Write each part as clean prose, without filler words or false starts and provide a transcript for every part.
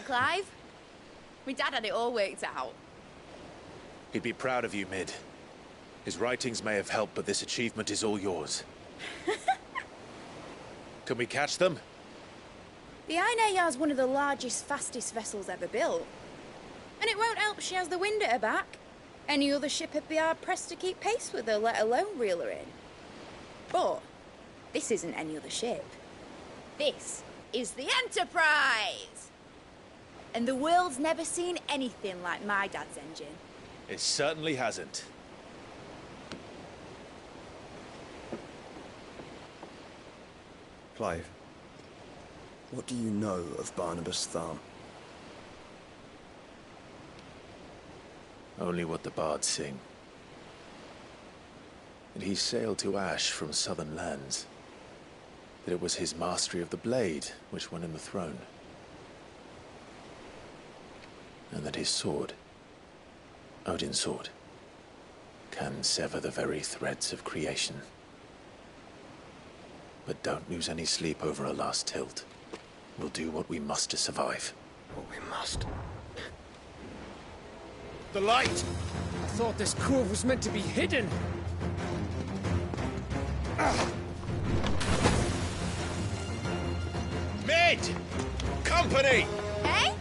Clive. My dad had it all worked out. He'd be proud of you, Mid. His writings may have helped, but this achievement is all yours. Can we catch them? The Ainayar's one of the largest, fastest vessels ever built. And it won't help she has the wind at her back. Any other ship would be hard-pressed to keep pace with her, let alone reel her in. But this isn't any other ship. This is the Enterprise! And the world's never seen anything like my dad's engine. It certainly hasn't. Clive, what do you know of Barnabas Tharm? Only what the bards sing. That he sailed to Ash from southern lands. That it was his mastery of the blade which won him the throne. And that his sword, Odin's sword, can sever the very threads of creation. But don't lose any sleep over a last tilt. We'll do what we must to survive. What we must. The light! I thought this cove was meant to be hidden. Mid! Company! Eh?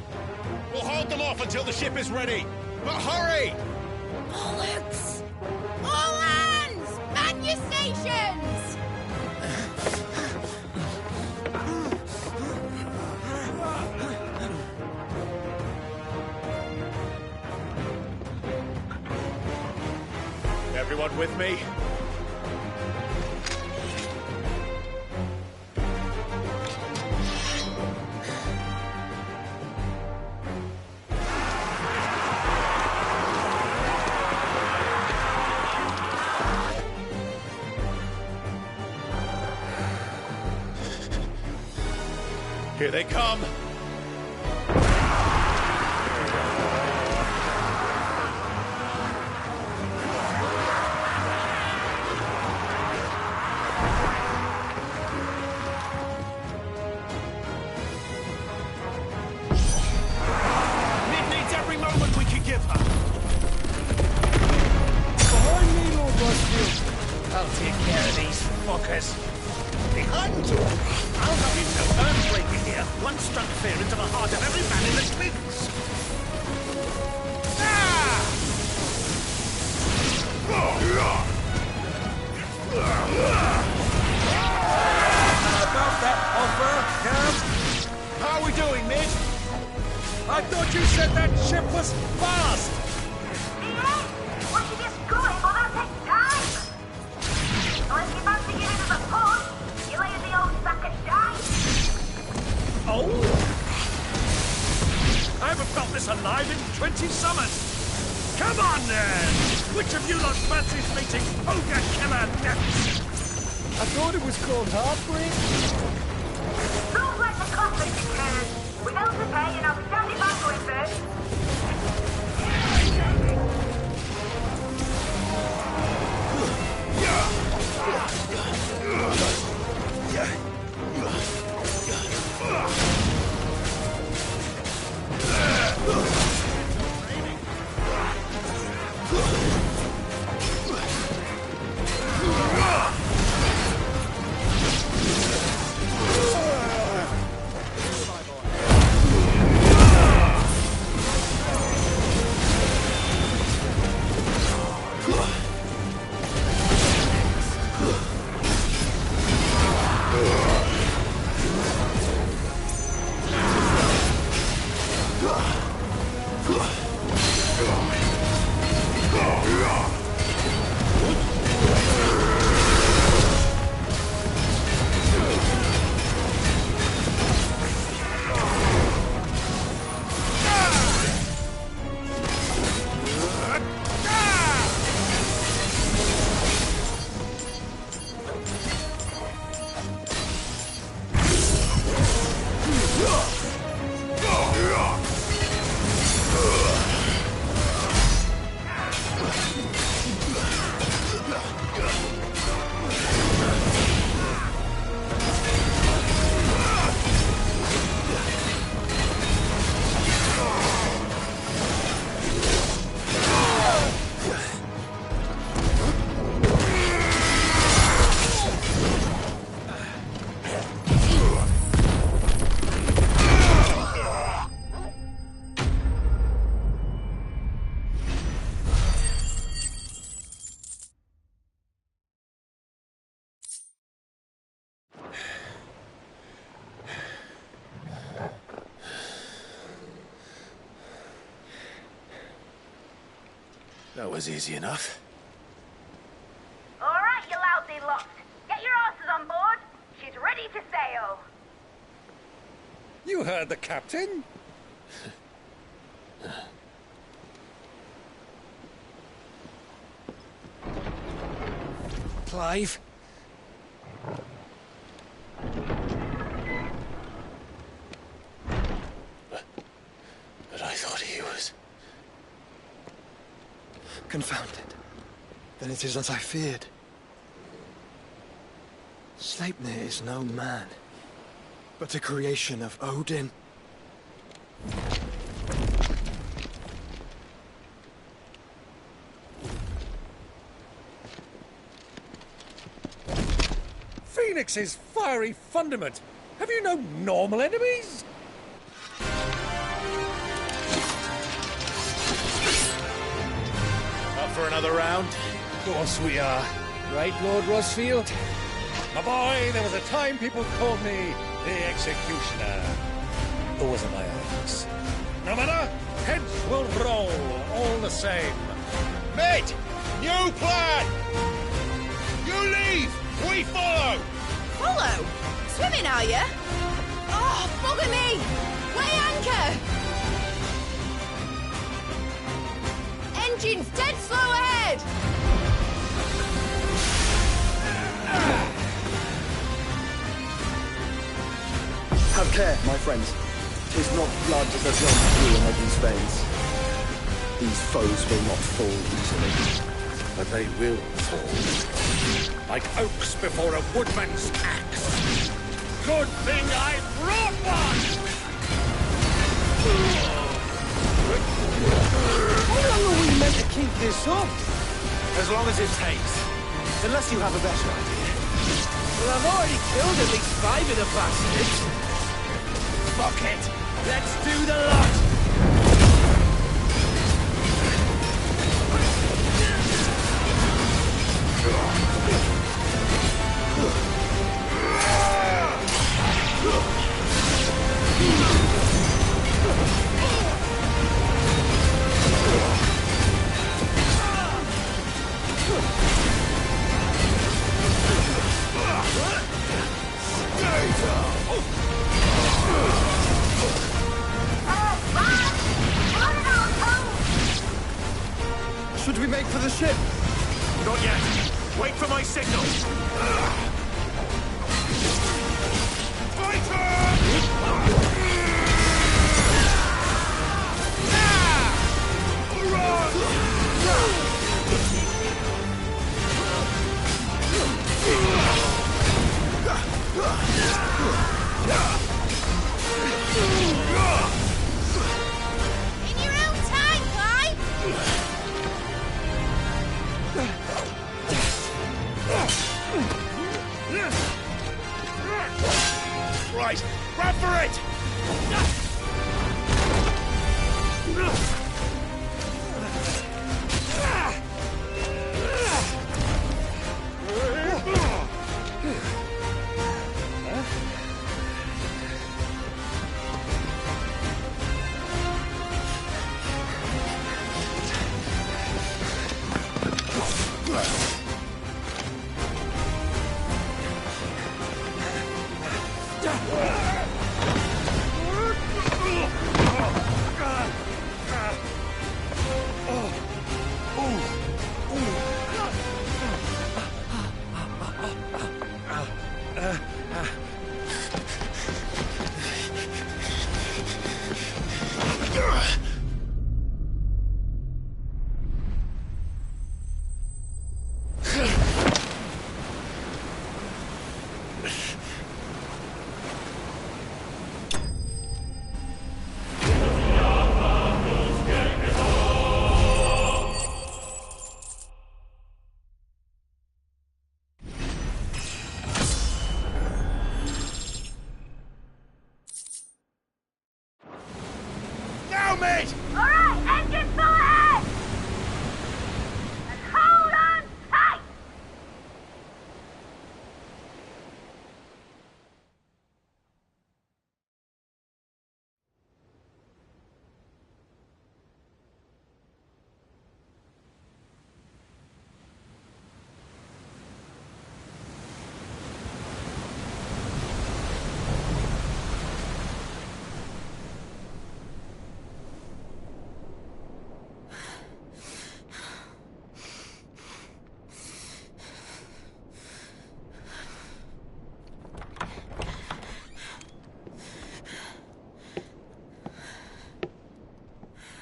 We'll hold them off until the ship is ready. But hurry! Bollocks! All hands! Man your stations! Everyone with me? Here they come! Mid needs every moment we can give her. Behind me, Lord Westfield. I'll take care of these fuckers. Behind you! I'll have you know earthquake here. One struck fear into the heart of every man in the cliffs. About that offer, Cam? How are we doing, Mid? I thought you said that ship was fast! What you just going for that takes time. Unless you fancy giving us a push, you lay in the old sack of dice. Oh! I haven't felt this alive in 20 summers. Come on, then! Which of you lot fancies meeting Ogre Killer Next? I thought it was called Heartbreak. Don't let the coffin decay. We know to pay and I'll be standing by for it first. That was easy enough. All right, you lousy lot. Get your asses on board. She's ready to sail. You heard the captain. Clive. But I thought he was... Confounded. Then it is as I feared. Sleipnir is no man, but a creation of Odin. Phoenix's fiery fundament. Have you no normal enemies? Up for another round? Of course we are. Right, Lord Rosfield? My boy, there was a time people called me the Executioner. Those are my eyes. No matter, heads will roll all the same. Mate! New plan! You leave! We follow! Follow? Swimming, are you? Oh, bugger me! Weigh anchor! Engine's dead slow ahead! Have care, my friends. 'Tis not blood that runs through in Odin's veins. These foes will not fall easily. But they will fall. Like oaks before a woodman's axe. Good thing I brought one! How long are we meant to keep this up? As long as it takes. Unless you have a better idea. Well, I've already killed at least 5 of the bastards. Fuck it! Let's do the lot! Should we make for the ship? Not yet. Wait for my signal. In your own time, Clive! Right, run for it! Now, mate! All right, engine full ahead! And hold on tight!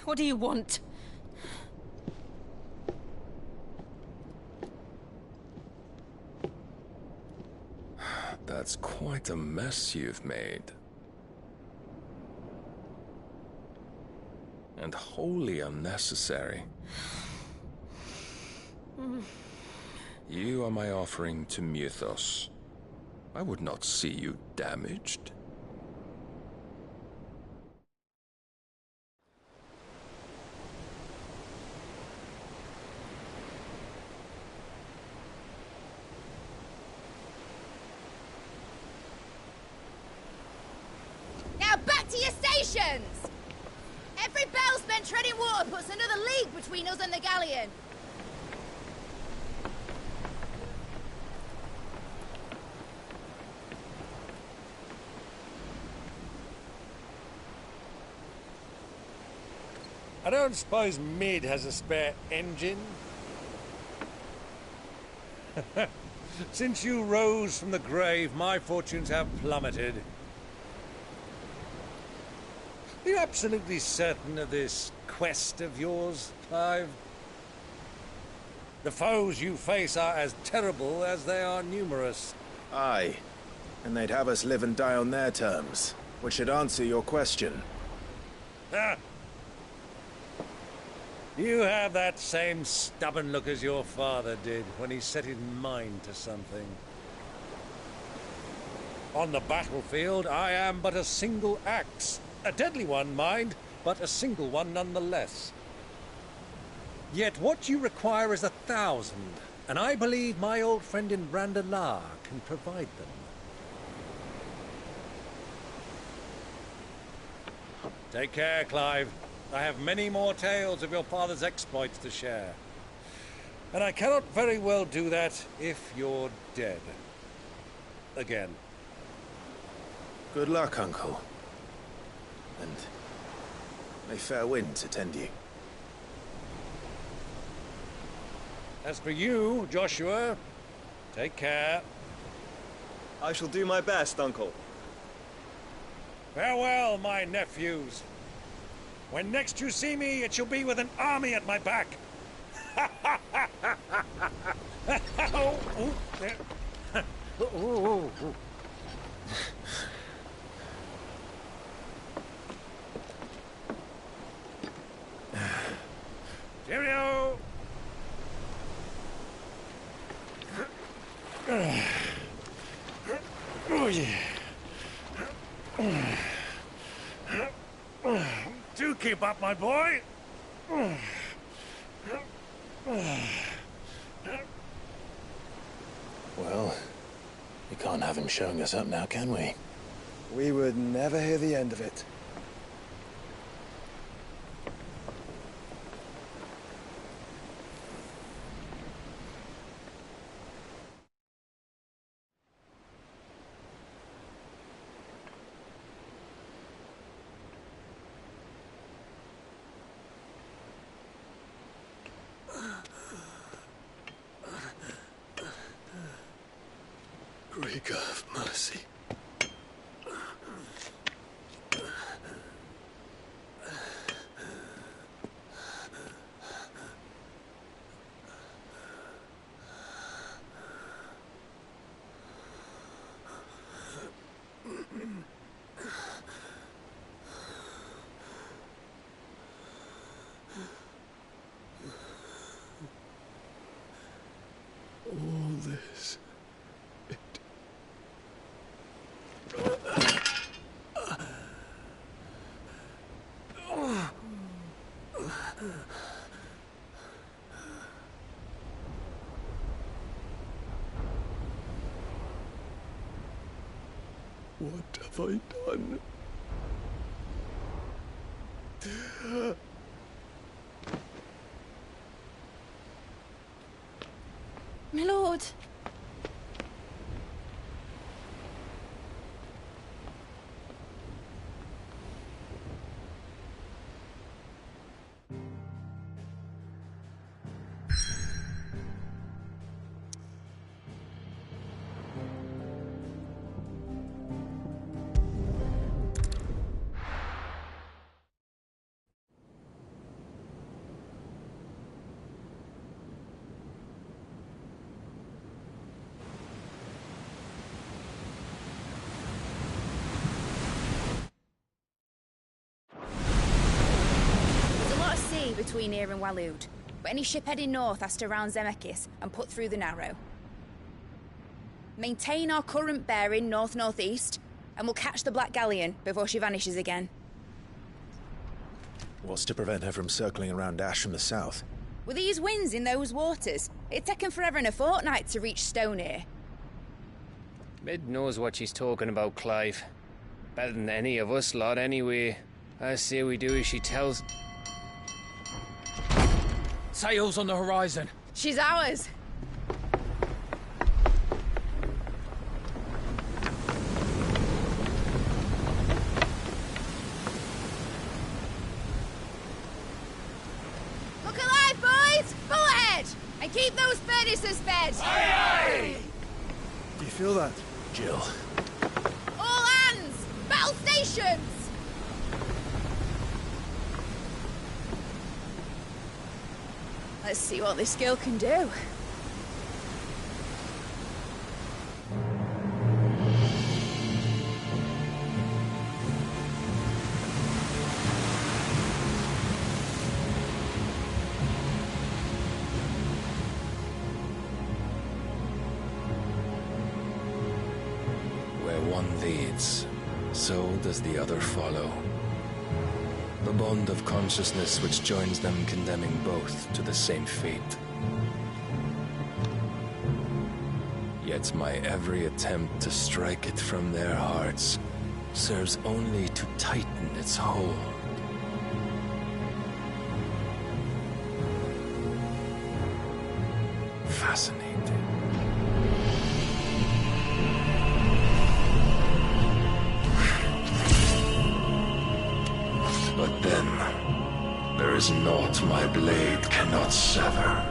What do you want? That's quite a mess you've made. And wholly unnecessary. You are my offering to Mythos. I would not see you damaged. Now back to your stations! Every bell spent treading water puts another league between us and the galleon. I don't suppose Mid has a spare engine? Since you rose from the grave, my fortunes have plummeted. Are you absolutely certain of this quest of yours, Clive? The foes you face are as terrible as they are numerous. Aye. And they'd have us live and die on their terms, which should answer your question. Ah! You have that same stubborn look as your father did when he set his mind to something. On the battlefield, I am but a single axe. A deadly one, mind, but a single one nonetheless. Yet what you require is 1,000, and I believe my old friend in Brandalar can provide them. Take care, Clive. I have many more tales of your father's exploits to share. And I cannot very well do that if you're dead. Again. Good luck, Uncle. And may fair winds attend you. As for you, Joshua, take care. I shall do my best, Uncle. Farewell, my nephews. When next you see me, it shall be with an army at my back. Oh, oh, there. Oh, oh, oh. Cheerio! Oh, yeah. Do keep up, my boy. Well, we can't have him showing us up now, can we? We would never hear the end of it. Greek of mercy. All this. What have I done? My lord. between here and Waloed, but any ship heading north has to round Zemeckis and put through the Narrow. Maintain our current bearing north-northeast, and we'll catch the Black Galleon before she vanishes again. What's to prevent her from circling around Ash from the south? With these winds in those waters, it'd take 'em forever and a fortnight to reach Stonehenge. Mid knows what she's talking about, Clive. Better than any of us lot, anyway. I say we do as she tells. Sails on the horizon. She's ours. Look alive, boys! Full ahead! And keep those furnaces fed! Do you feel that? Jill. All hands! Battle stations! Let's see what this girl can do. Where one leads, so does the other follow. The bond of consciousness which joins them condemning both to the same fate. Yet my every attempt to strike it from their hearts serves only to tighten its hold. Fascinating. But then, there is naught my blade cannot sever.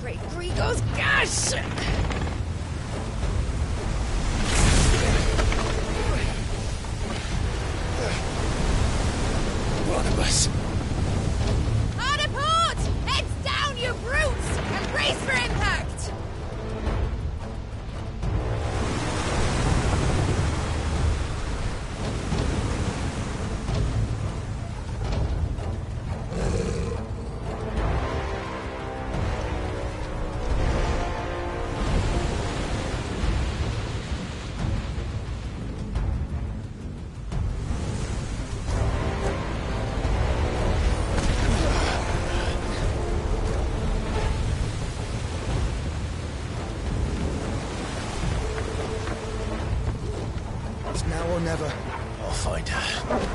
Great Grigor's gas! Barnabas. Hard a port! Heads down, you brutes! And brace for impact! It's now or never. I'll find her.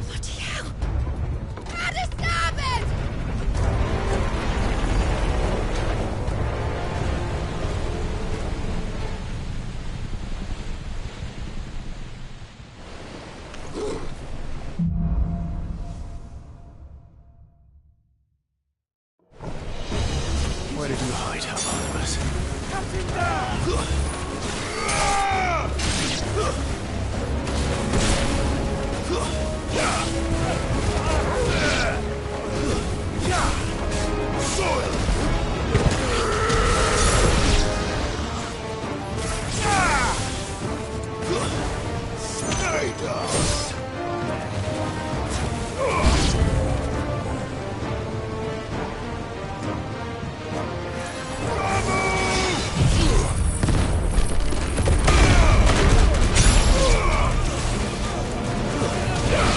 Bloody hell! Out of starboard! Where did you hide her, Barnabas? Yeah!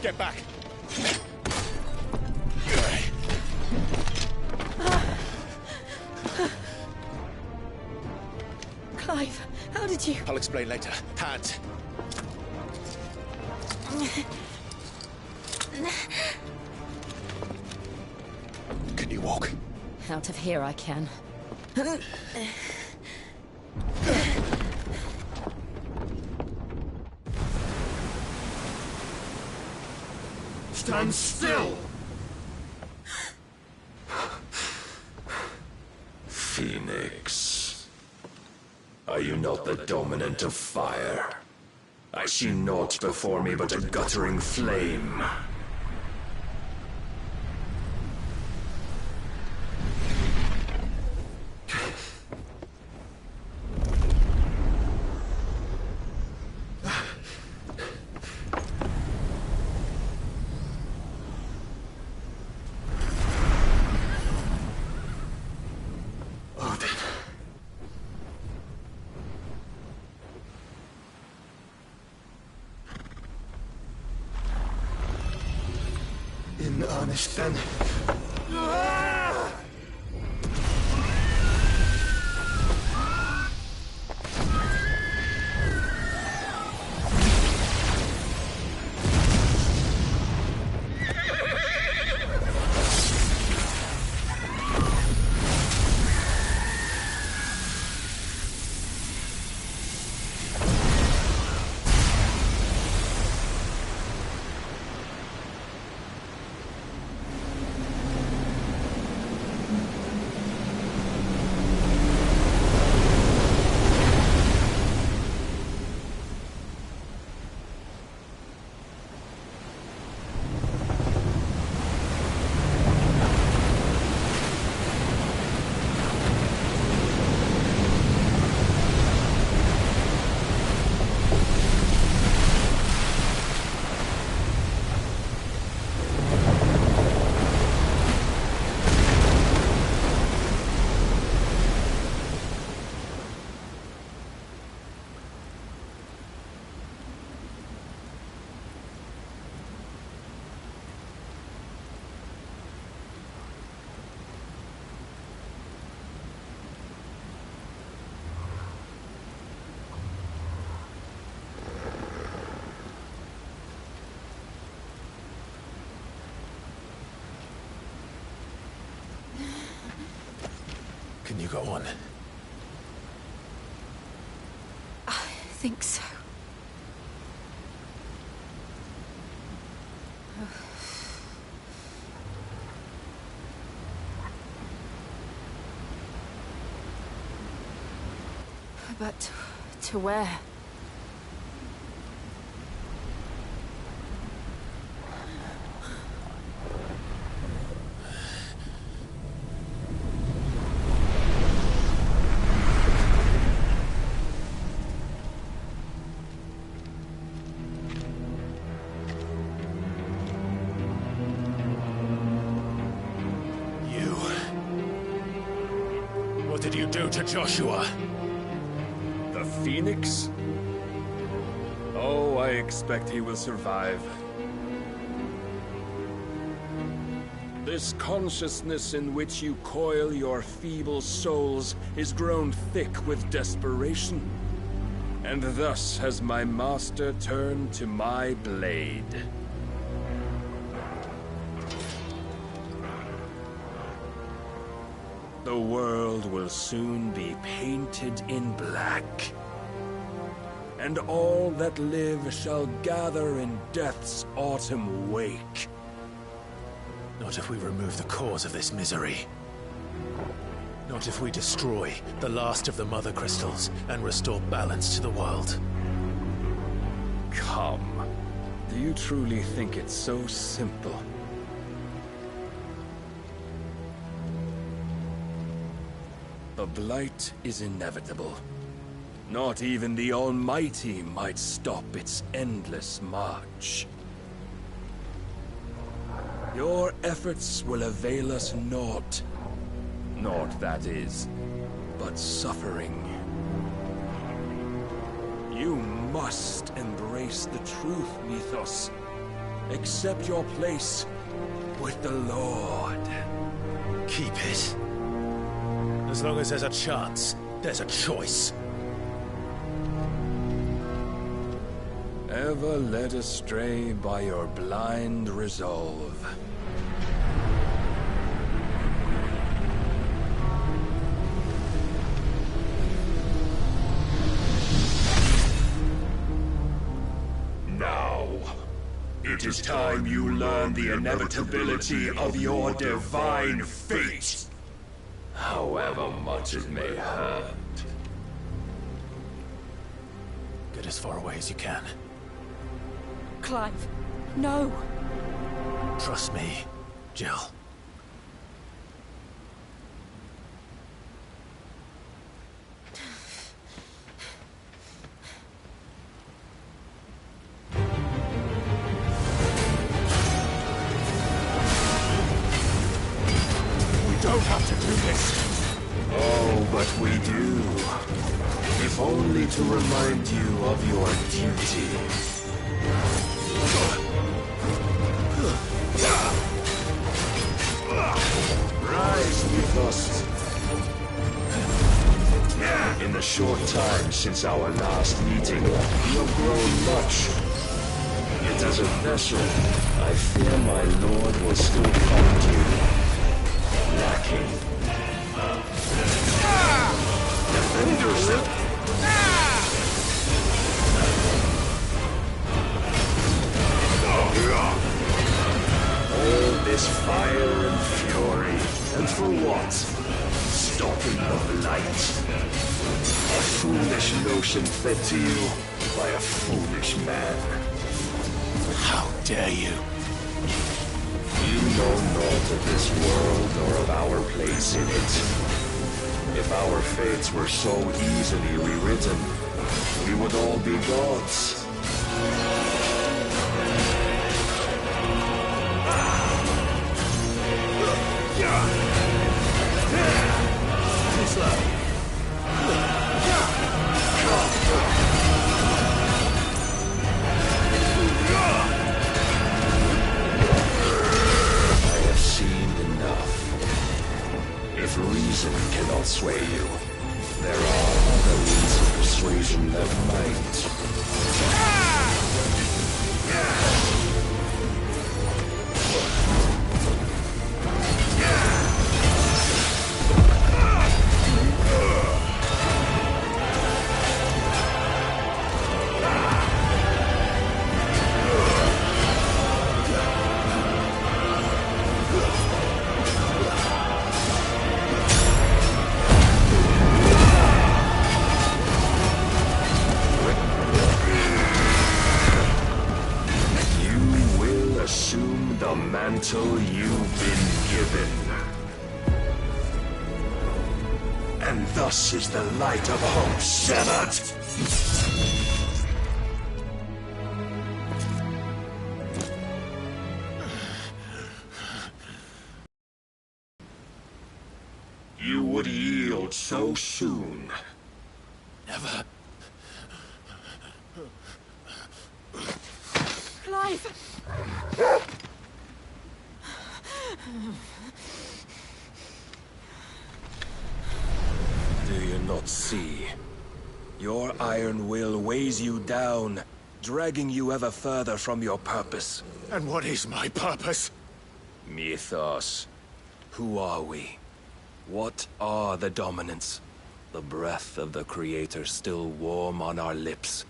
Get back! Clive, how did you... I'll explain later. Hands. Can you walk? Out of here I can. Stand still! Phoenix. Are you not the dominant of fire? I see naught before me but a guttering flame. In earnest, then. Can you go on? I think so. But to where? What did you do to Joshua? The Phoenix? Oh, I expect he will survive. This consciousness in which you coil your feeble souls is grown thick with desperation. And thus has my master turned to my blade. The world will soon be painted in black. And all that live shall gather in death's autumn wake. Not if we remove the cause of this misery. Not if we destroy the last of the Mother Crystals and restore balance to the world. Come. Do you truly think it's so simple? The Blight is inevitable. Not even the Almighty might stop its endless march. Your efforts will avail us naught. Naught, that is, but suffering. You must embrace the truth, Mythos. Accept your place with the Lord. Keep it. As long as there's a chance, there's a choice. Ever led astray by your blind resolve. Now, it is time you learn the inevitability of your divine fate, however much it may hurt. Get as far away as you can. Clive, no. Trust me, Jill. Don't have to do this. Oh, but we do. If only to remind you of your duty. Rise with us. In the short time since our last meeting, you have grown much. Yet as a vessel, I fear my lord will still find you lacking. Defend yourself! All this fire and fury, and for what? Stopping the light. A foolish notion fed to you by a foolish man. How dare you? You know naught of this world or of our place in it. If our fates were so easily rewritten, we would all be gods. If reason cannot sway you, there are other means of persuasion that might. Mantle you've been given. And thus is the light of hope severed. You would yield so soon. Never. Clive! Do you not see? Your iron will weighs you down, dragging you ever further from your purpose. And what is my purpose? Mythos. Who are we? What are the dominants? The breath of the Creator still warm on our lips.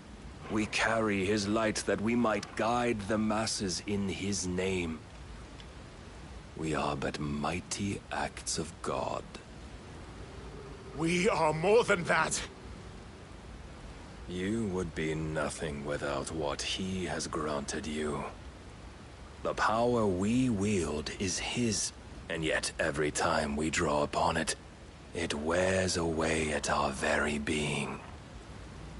We carry his light that we might guide the masses in his name. We are but mighty acts of God. We are more than that. You would be nothing without what he has granted you. The power we wield is his, and yet every time we draw upon it, it wears away at our very being.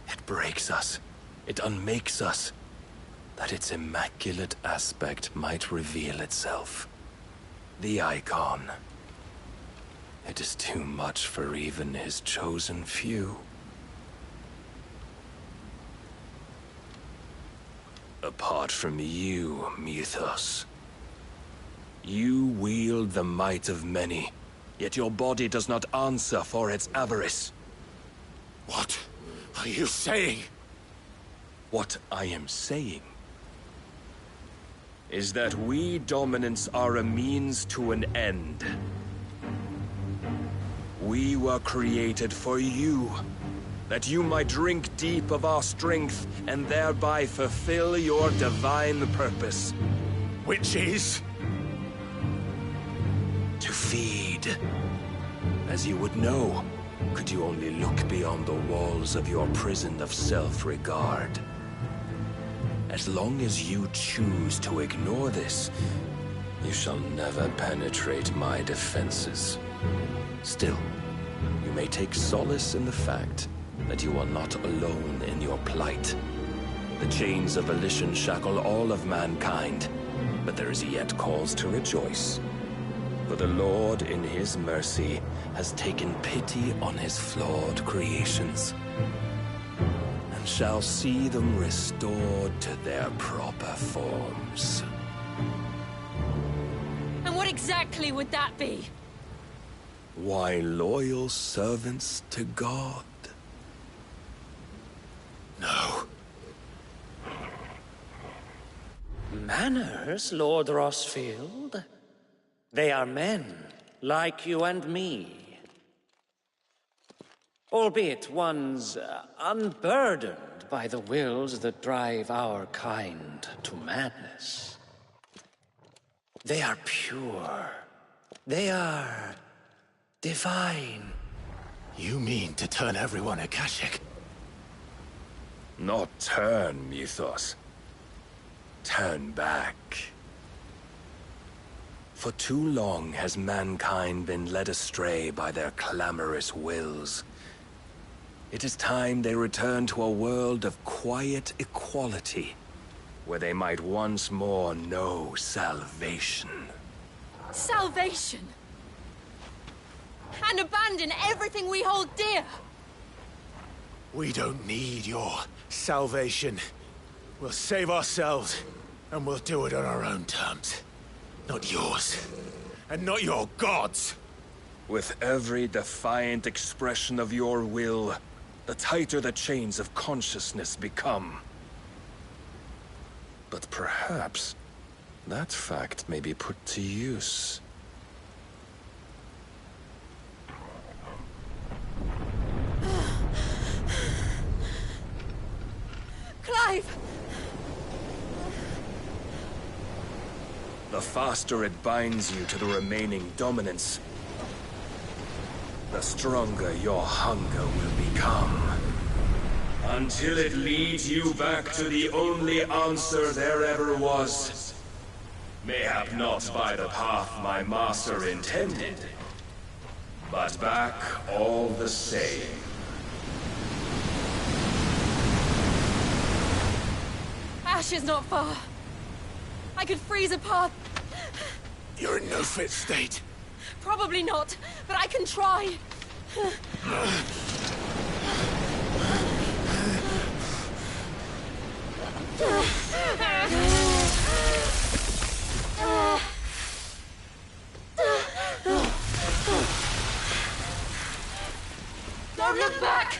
It breaks us. It unmakes us, that its immaculate aspect might reveal itself. The icon. It is too much for even his chosen few. Apart from you, Mythos. You wield the might of many, yet your body does not answer for its avarice. What are you saying? What I am saying is that we dominants are a means to an end. We were created for you, that you might drink deep of our strength and thereby fulfill your divine purpose. Which is? To feed. As you would know, could you only look beyond the walls of your prison of self-regard. As long as you choose to ignore this, you shall never penetrate my defenses. Still, you may take solace in the fact that you are not alone in your plight. The chains of volition shackle all of mankind, but there is yet cause to rejoice. For the Lord, in his mercy, has taken pity on his flawed creations, and shall see them restored to their proper forms. And what exactly would that be? Why, loyal servants to God. No. Manners, Lord Rosfield? They are men, like you and me. Albeit ones unburdened by the wills that drive our kind to madness. They are pure. They are divine. You mean to turn everyone Akashic? Not turn, Mythos. Turn back. For too long has mankind been led astray by their clamorous wills. It is time they return to a world of quiet equality, where they might once more know salvation. Salvation? And abandon everything we hold dear? We don't need your salvation. We'll save ourselves, and we'll do it on our own terms. Not yours. And not your gods! With every defiant expression of your will, the tighter the chains of consciousness become. But perhaps that fact may be put to use. Clive! The faster it binds you to the remaining dominance, the stronger your hunger will become. Until it leads you back to the only answer there ever was. Mayhap not by the path my master intended, but back all the same. Ash is not far. I could freeze a path. You're in no fit state. Probably not, but I can try. Don't look back!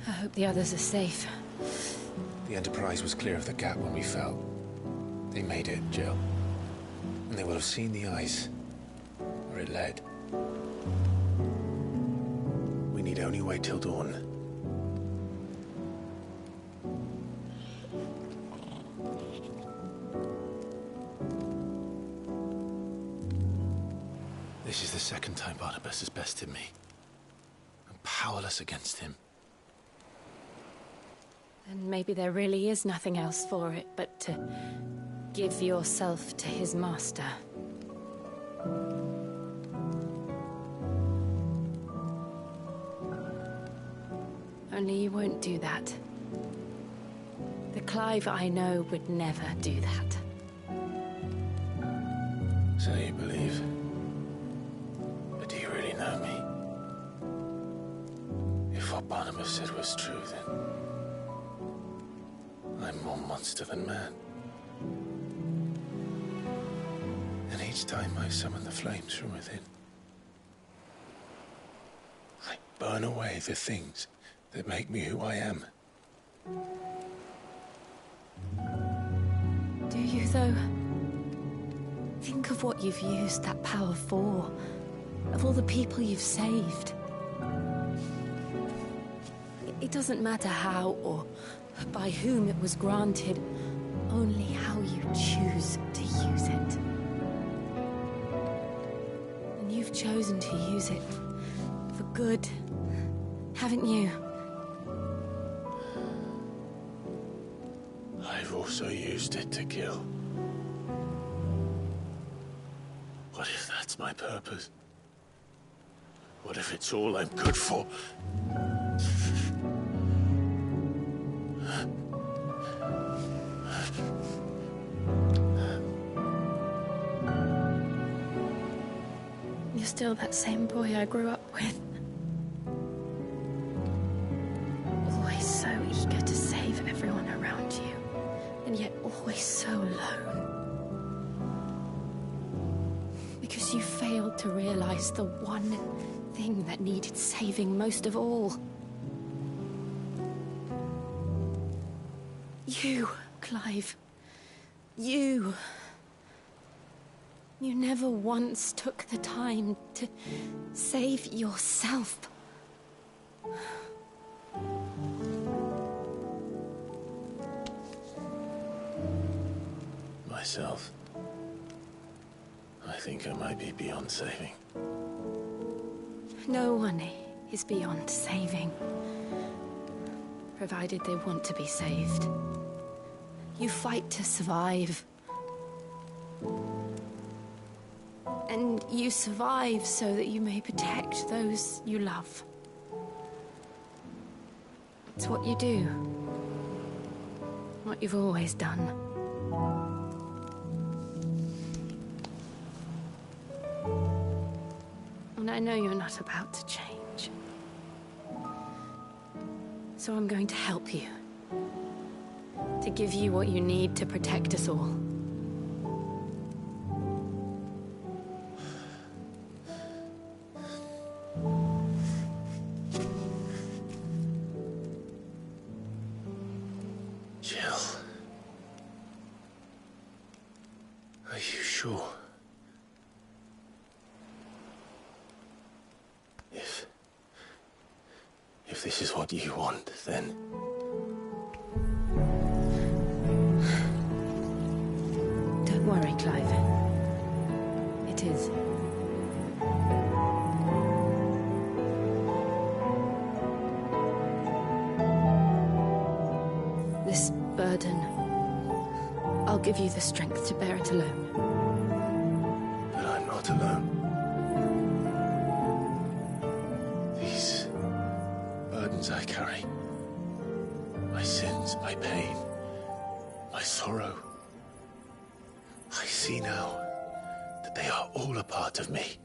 I hope the others are safe. The Enterprise was clear of the gap when we fell. They made it, Jill. And they will have seen the ice, where it led. We need only wait till dawn. This is the second time Barnabas has bested me. I'm powerless against him. And maybe there really is nothing else for it but to give yourself to his master. Only you won't do that. The Clive I know would never do that. So you believe? But do you really know me? If what Barnabas said was true, then I'm more monster than man. And each time I summon the flames from within, I burn away the things that make me who I am. Do you, though? Think of what you've used that power for. Of all the people you've saved. It doesn't matter how or by whom it was granted, only how you choose to use it. And you've chosen to use it for good, haven't you? I've also used it to kill. What if that's my purpose? What if it's all I'm good for? You're still that same boy I grew up with. Always so eager to save everyone around you, and yet always so alone. Because you failed to realize the one thing that needed saving most of all. You, Clive. You. You never once took the time to save yourself. Myself? I think I might be beyond saving. No one is beyond saving. Provided they want to be saved. You fight to survive. And you survive so that you may protect those you love. It's what you do. What you've always done. And I know you're not about to change. So I'm going to help you. To give you what you need to protect us all. Jill. Are you sure? If this is what you want, then... Don't worry, Clive. It is. This burden, I'll give you the strength to bear it alone. But I'm not alone. These burdens I carry, my sins, my pain, my sorrow, I see now that they are all a part of me.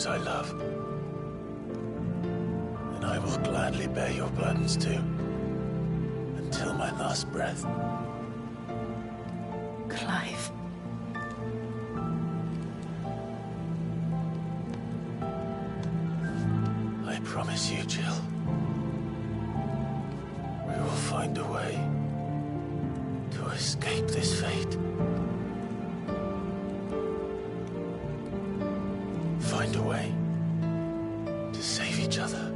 I love. will gladly bear your burdens too, until my last breath. Clive. I promise you, Jill. We will find a way to escape this fate. Find a way to save each other.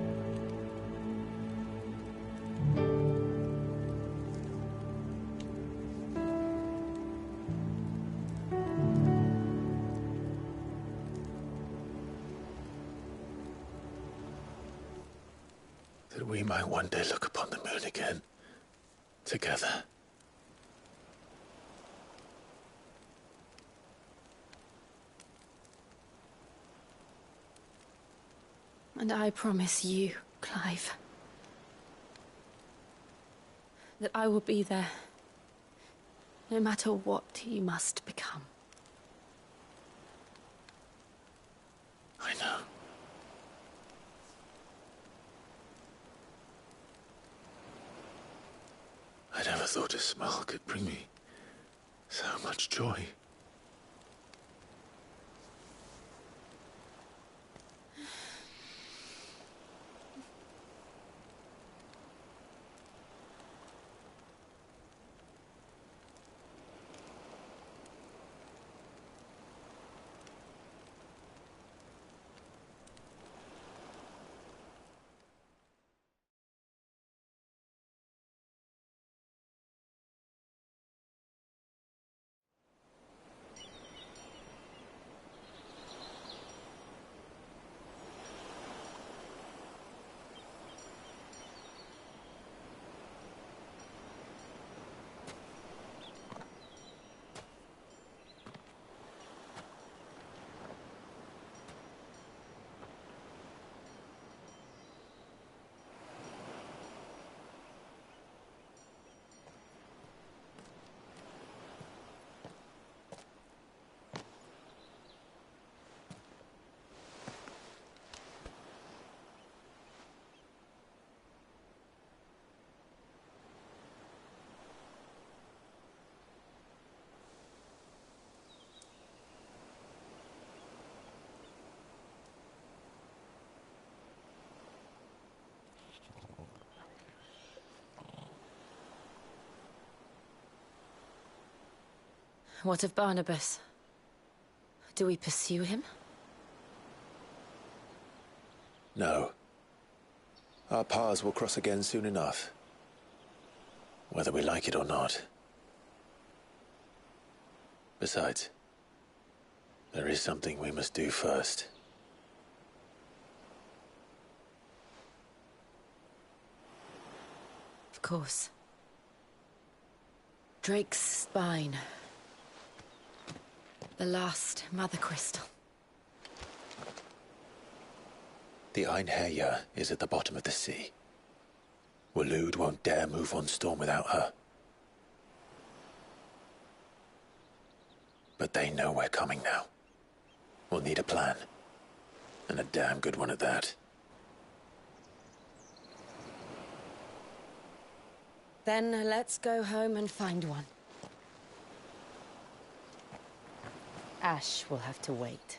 That we might one day look upon the moon again, together. And I promise you, Clive, that I will be there, no matter what you must become. I know. I never thought a smile could bring me so much joy. What of Barnabas? Do we pursue him? No. Our paths will cross again soon enough. Whether we like it or not. Besides, there is something we must do first. Of course. Drake's spine. The last Mother Crystal. The Einherjar is at the bottom of the sea. Waloed won't dare move on Storm without her. But they know we're coming now. We'll need a plan. And a damn good one at that. Then let's go home and find one. Ash will have to wait.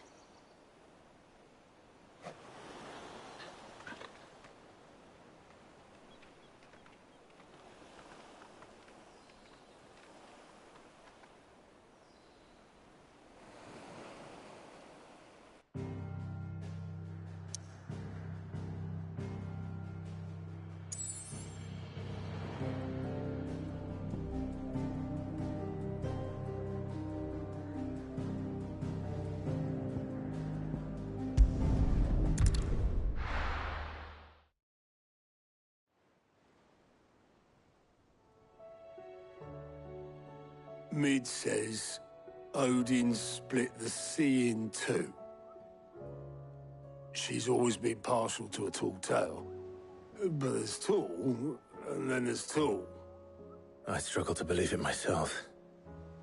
Mid says Odin split the sea in two. She's always been partial to a tall tale. But there's tall, and then there's tall. I struggle to believe it myself.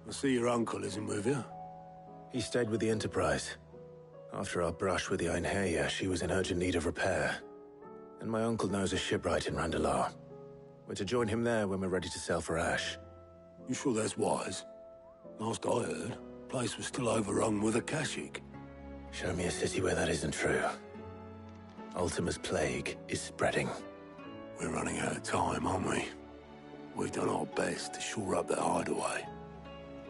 I see your uncle isn't with you. He stayed with the Enterprise. After our brush with the Einherjar, she was in urgent need of repair. And my uncle knows a shipwright in Randalar. We're to join him there when we're ready to sail for Ash. You sure that's wise? Last I heard, the place was still overrun with Akashic. Show me a city where that isn't true. Ultima's plague is spreading. We're running out of time, aren't we? We've done our best to shore up that hideaway.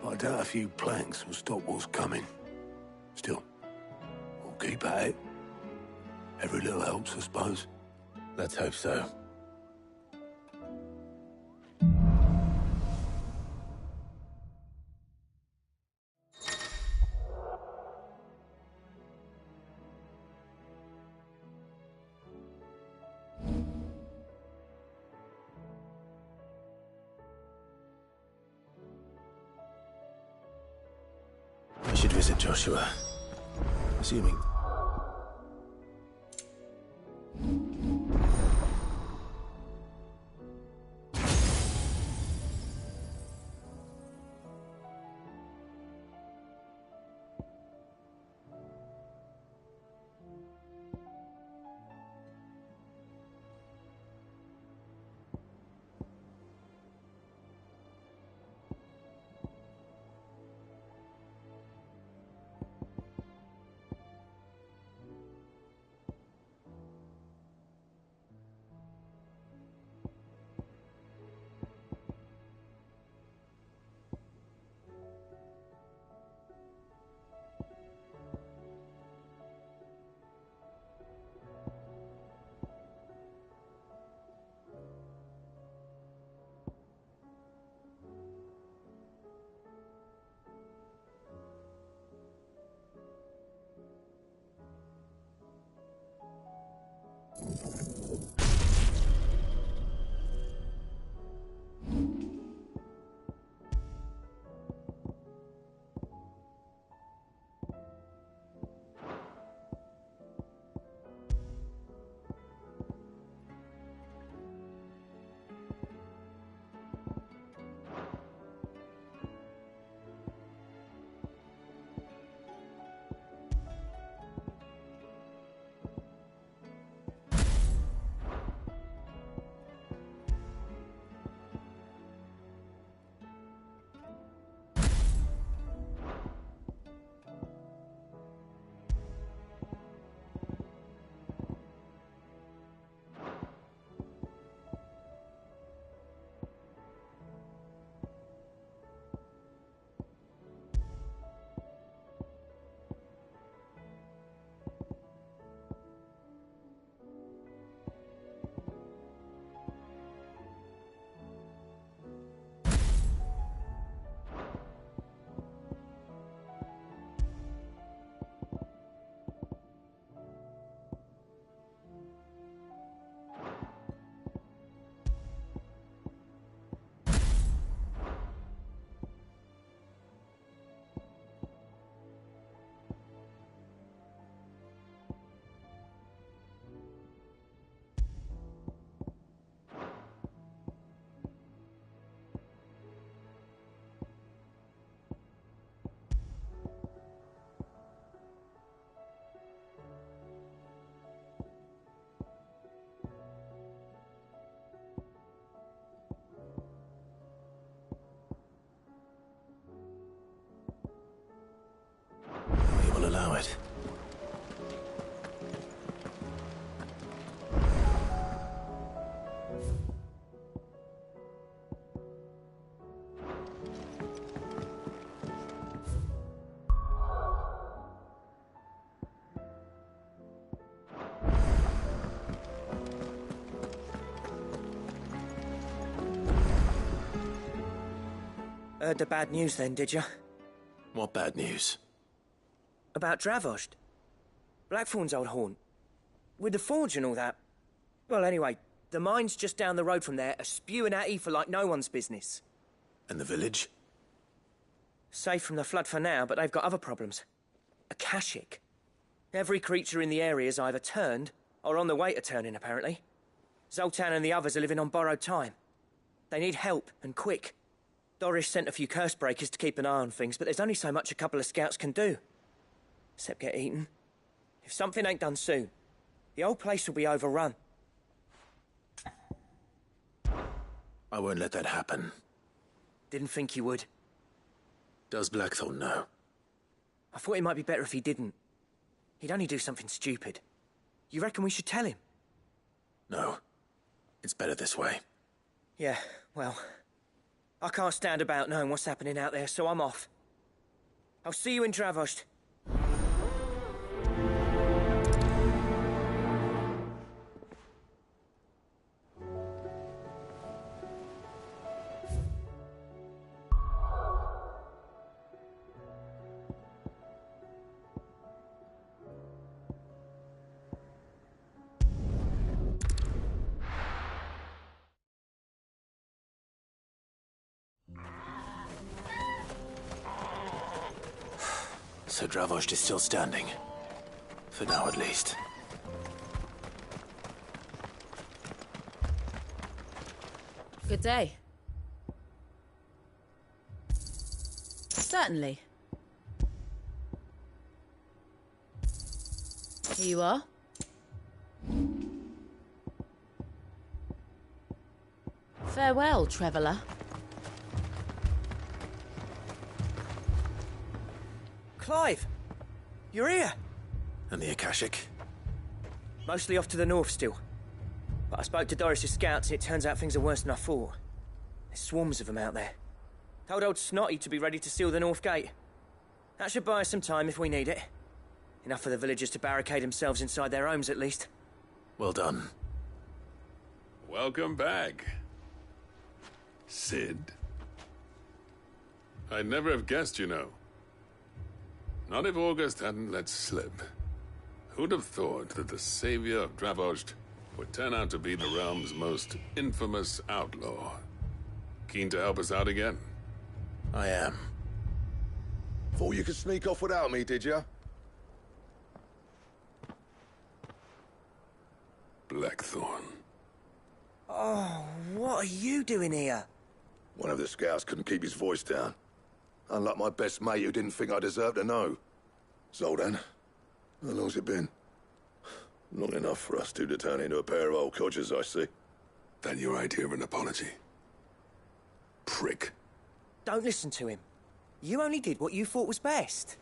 But I doubt a few planks will stop what's coming. Still, we'll keep at it. Every little helps, I suppose. Let's hope so. I should visit Joshua. Assuming... allow it. Heard the bad news then, did you? What bad news? About Dravost. Blackthorn's old haunt. With the forge and all that. Well, anyway, the mine's just down the road from there are spewing out ether like no one's business. And the village? Safe from the flood for now, but they've got other problems. Akashic. Every creature in the area's either turned, or on the way to turning, apparently. Zoltan and the others are living on borrowed time. They need help, and quick. Dorish sent a few curse breakers to keep an eye on things, but there's only so much a couple of scouts can do. Except get eaten. If something ain't done soon, the old place will be overrun. I won't let that happen. Didn't think you would. Does Blackthorn know? I thought it might be better if he didn't. He'd only do something stupid. You reckon we should tell him? No. It's better this way. Yeah, well... I can't stand about knowing what's happening out there, so I'm off. I'll see you in Dravost. So Dravost is still standing. For now, at least. Good day. Certainly. Here you are. Farewell, traveller. Clive! You're here! And the Akashic? Mostly off to the north still. But I spoke to Doris's scouts and it turns out things are worse than I thought. There's swarms of them out there. Told old Snotty to be ready to seal the north gate. That should buy us some time if we need it. Enough for the villagers to barricade themselves inside their homes at least. Well done. Welcome back, Cid. I'd never have guessed, you know. Not if August hadn't let slip. Who'd have thought that the savior of Dravost would turn out to be the realm's most infamous outlaw? Keen to help us out again? I am. Thought you could sneak off without me, did you? Blackthorn. Oh, what are you doing here? One of the scouts couldn't keep his voice down. Unlike my best mate who didn't think I deserved to know. Zoltan, how long's it been? Long enough for us two to turn into a pair of old codgers, I see. That your idea of an apology? Prick. Don't listen to him. You only did what you thought was best.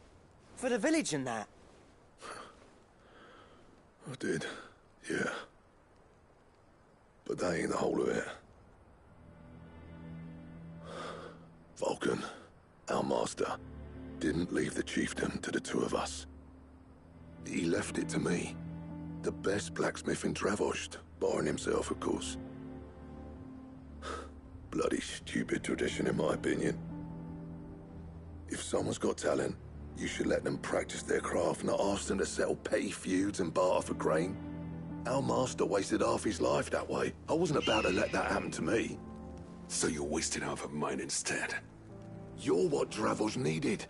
For the village and that. I did, yeah. But that ain't the whole of it. Vulcan, our master, didn't leave the chiefdom to the two of us. He left it to me. The best blacksmith in Dravost, barring himself, of course. Bloody stupid tradition, in my opinion. If someone's got talent, you should let them practice their craft, not ask them to settle petty feuds and barter for grain. Our master wasted half his life that way. I wasn't about to let that happen to me. So you wasted half of mine instead? You're what Dravost needed.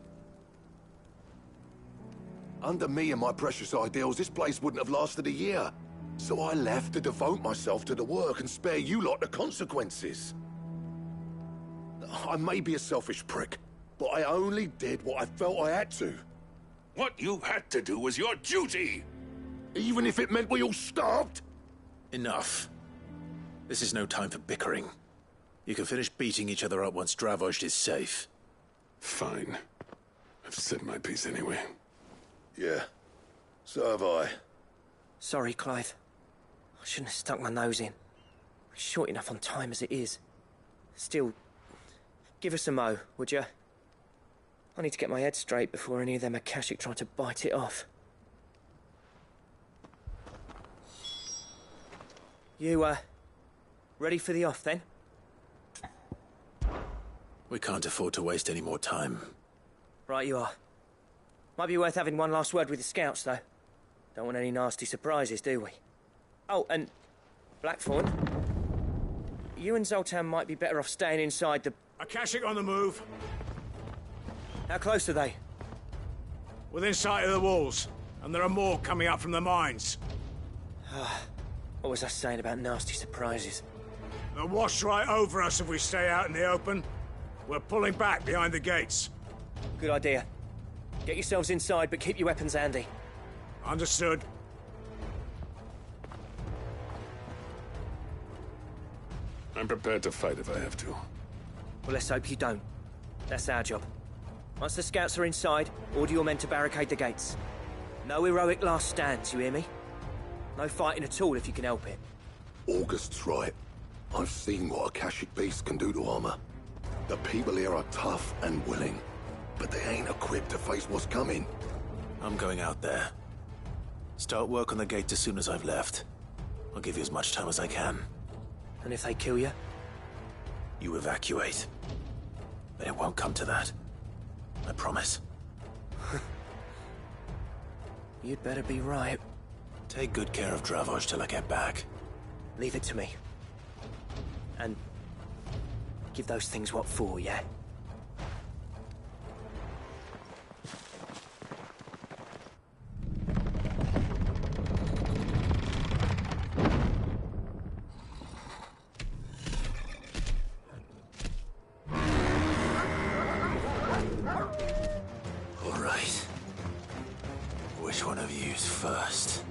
Under me and my precious ideals, this place wouldn't have lasted a year. So I left to devote myself to the work and spare you lot the consequences. I may be a selfish prick, but I only did what I felt I had to. What you had to do was your duty! Even if it meant we all starved? Enough. This is no time for bickering. You can finish beating each other up once Dravost is safe. Fine. I've said my piece anyway. Yeah. So have I. Sorry, Clive. I shouldn't have stuck my nose in. We're short enough on time as it is. Still, give us a mo, would you? I need to get my head straight before any of them Akashic try to bite it off. You, ready for the off, then? We can't afford to waste any more time. Right you are. Might be worth having one last word with the scouts, though. Don't want any nasty surprises, do we? Oh, and Blackthorn, you and Zoltan might be better off staying inside the... Akashic on the move. How close are they? Within sight of the walls, and there are more coming up from the mines. What was I saying about nasty surprises? They'll wash right over us if we stay out in the open. We're pulling back behind the gates. Good idea. Get yourselves inside, but keep your weapons handy. Understood. I'm prepared to fight if I have to. Well, let's hope you don't. That's our job. Once the scouts are inside, order your men to barricade the gates. No heroic last stands, you hear me? No fighting at all if you can help it. August's right. I've seen what Akashic beasts can do to armor. The people here are tough and willing, but they ain't equipped to face what's coming. I'm going out there. Start work on the gate as soon as I've left. I'll give you as much time as I can. And if they kill you? You evacuate. But it won't come to that. I promise. You'd better be right. Take good care of Dravoj till I get back. Leave it to me. And give those things what for, yeah? All right. Which one of you's first?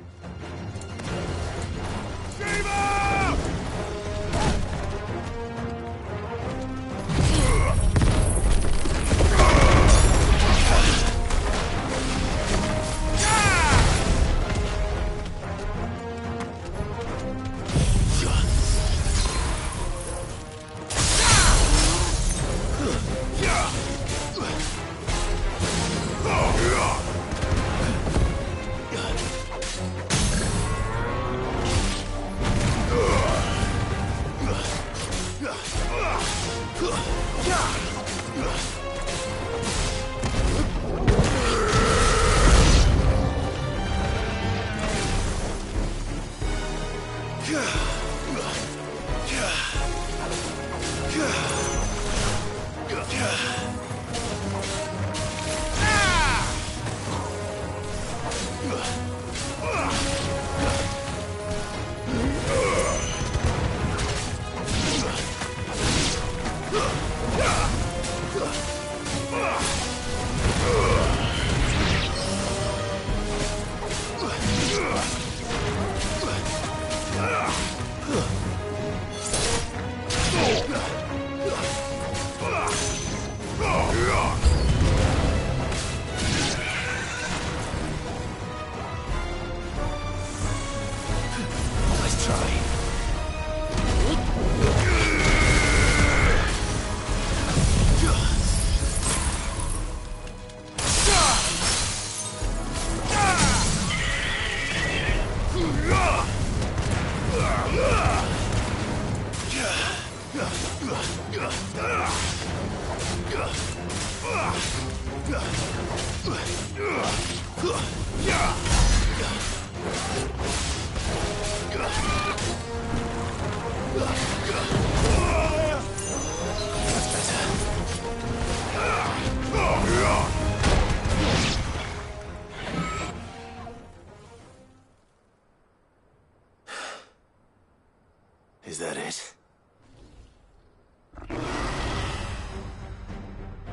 Is that it?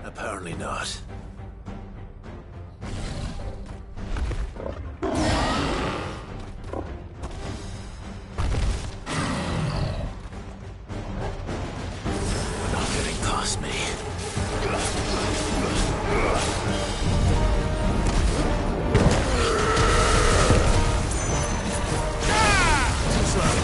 Apparently not. You're not getting past me. Too slow.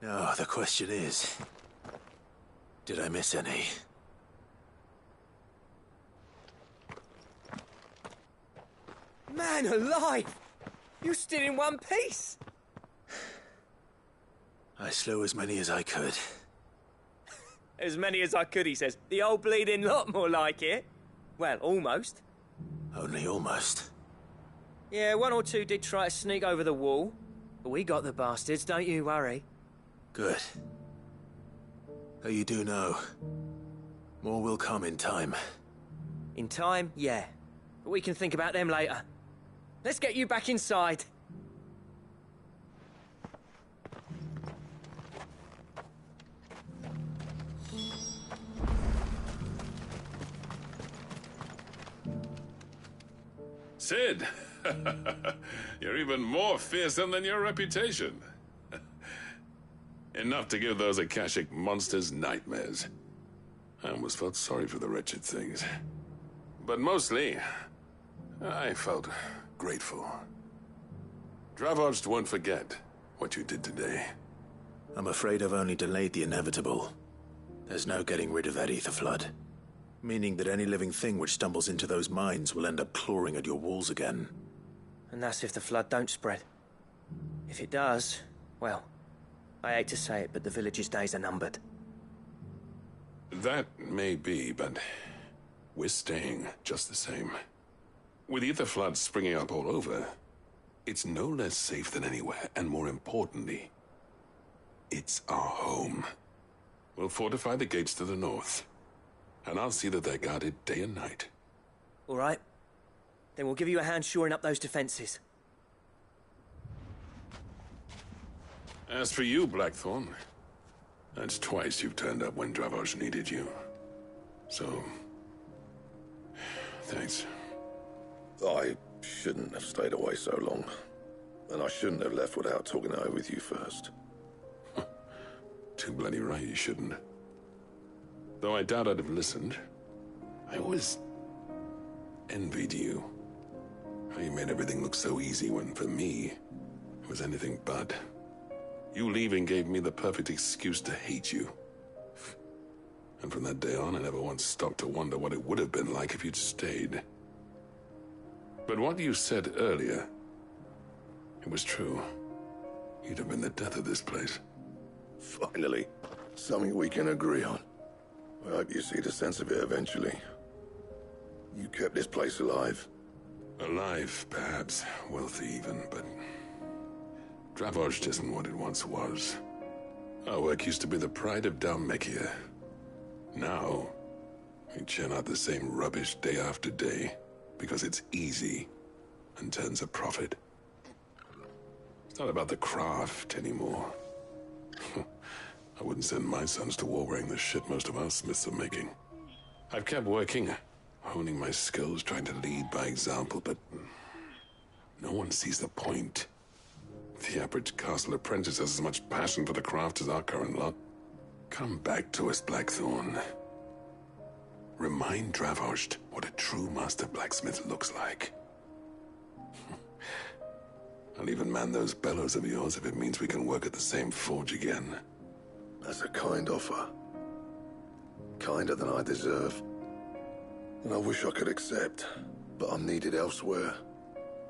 Now, the question is, did I miss any? Man alive! You're still in one piece! I slew as many as I could. As many as I could, he says. The old bleeding lot, more like it. Well, almost. Only almost. Yeah, one or two did try to sneak over the wall. But we got the bastards, don't you worry. Good. Though you do know, more will come in time. In time, yeah. But we can think about them later. Let's get you back inside. Cid! You're even more fearsome than your reputation. Enough to give those Akashic monsters nightmares. I almost felt sorry for the wretched things. But mostly, I felt grateful. Dravoged won't forget what you did today. I'm afraid I've only delayed the inevitable. There's no getting rid of that ether flood. Meaning that any living thing which stumbles into those mines will end up clawing at your walls again. And that's if the flood don't spread. If it does, well, I hate to say it, but the village's days are numbered. That may be, but we're staying just the same. With ether floods springing up all over, it's no less safe than anywhere, and more importantly, it's our home. We'll fortify the gates to the north, and I'll see that they're guarded day and night. All right. Then we'll give you a hand shoring up those defenses. As for you, Blackthorn, that's twice you've turned up when Dravos needed you. So, thanks. I shouldn't have stayed away so long. And I shouldn't have left without talking it over with you first. Too bloody right you shouldn't. Though I doubt I'd have listened. I always envied you. How you made everything look so easy when, for me, it was anything but. You leaving gave me the perfect excuse to hate you. And from that day on, I never once stopped to wonder what it would have been like if you'd stayed. But what you said earlier, it was true. You'd have been the death of this place. Finally, something we can agree on. I hope you see the sense of it eventually. You kept this place alive. Alive, perhaps. Wealthy even, but Dravoged isn't what it once was. Our work used to be the pride of Dhalmekia. Now, we churn out the same rubbish day after day because it's easy and turns a profit. It's not about the craft anymore. I wouldn't send my sons to war wearing the shit most of our smiths are making. I've kept working, honing my skills, trying to lead by example, but no one sees the point. The average castle apprentice has as much passion for the craft as our current lot. Come back to us, Blackthorn. Remind Dravost what a true master blacksmith looks like. I'll even man those bellows of yours if it means we can work at the same forge again. That's a kind offer. Kinder than I deserve. And I wish I could accept, but I'm needed elsewhere.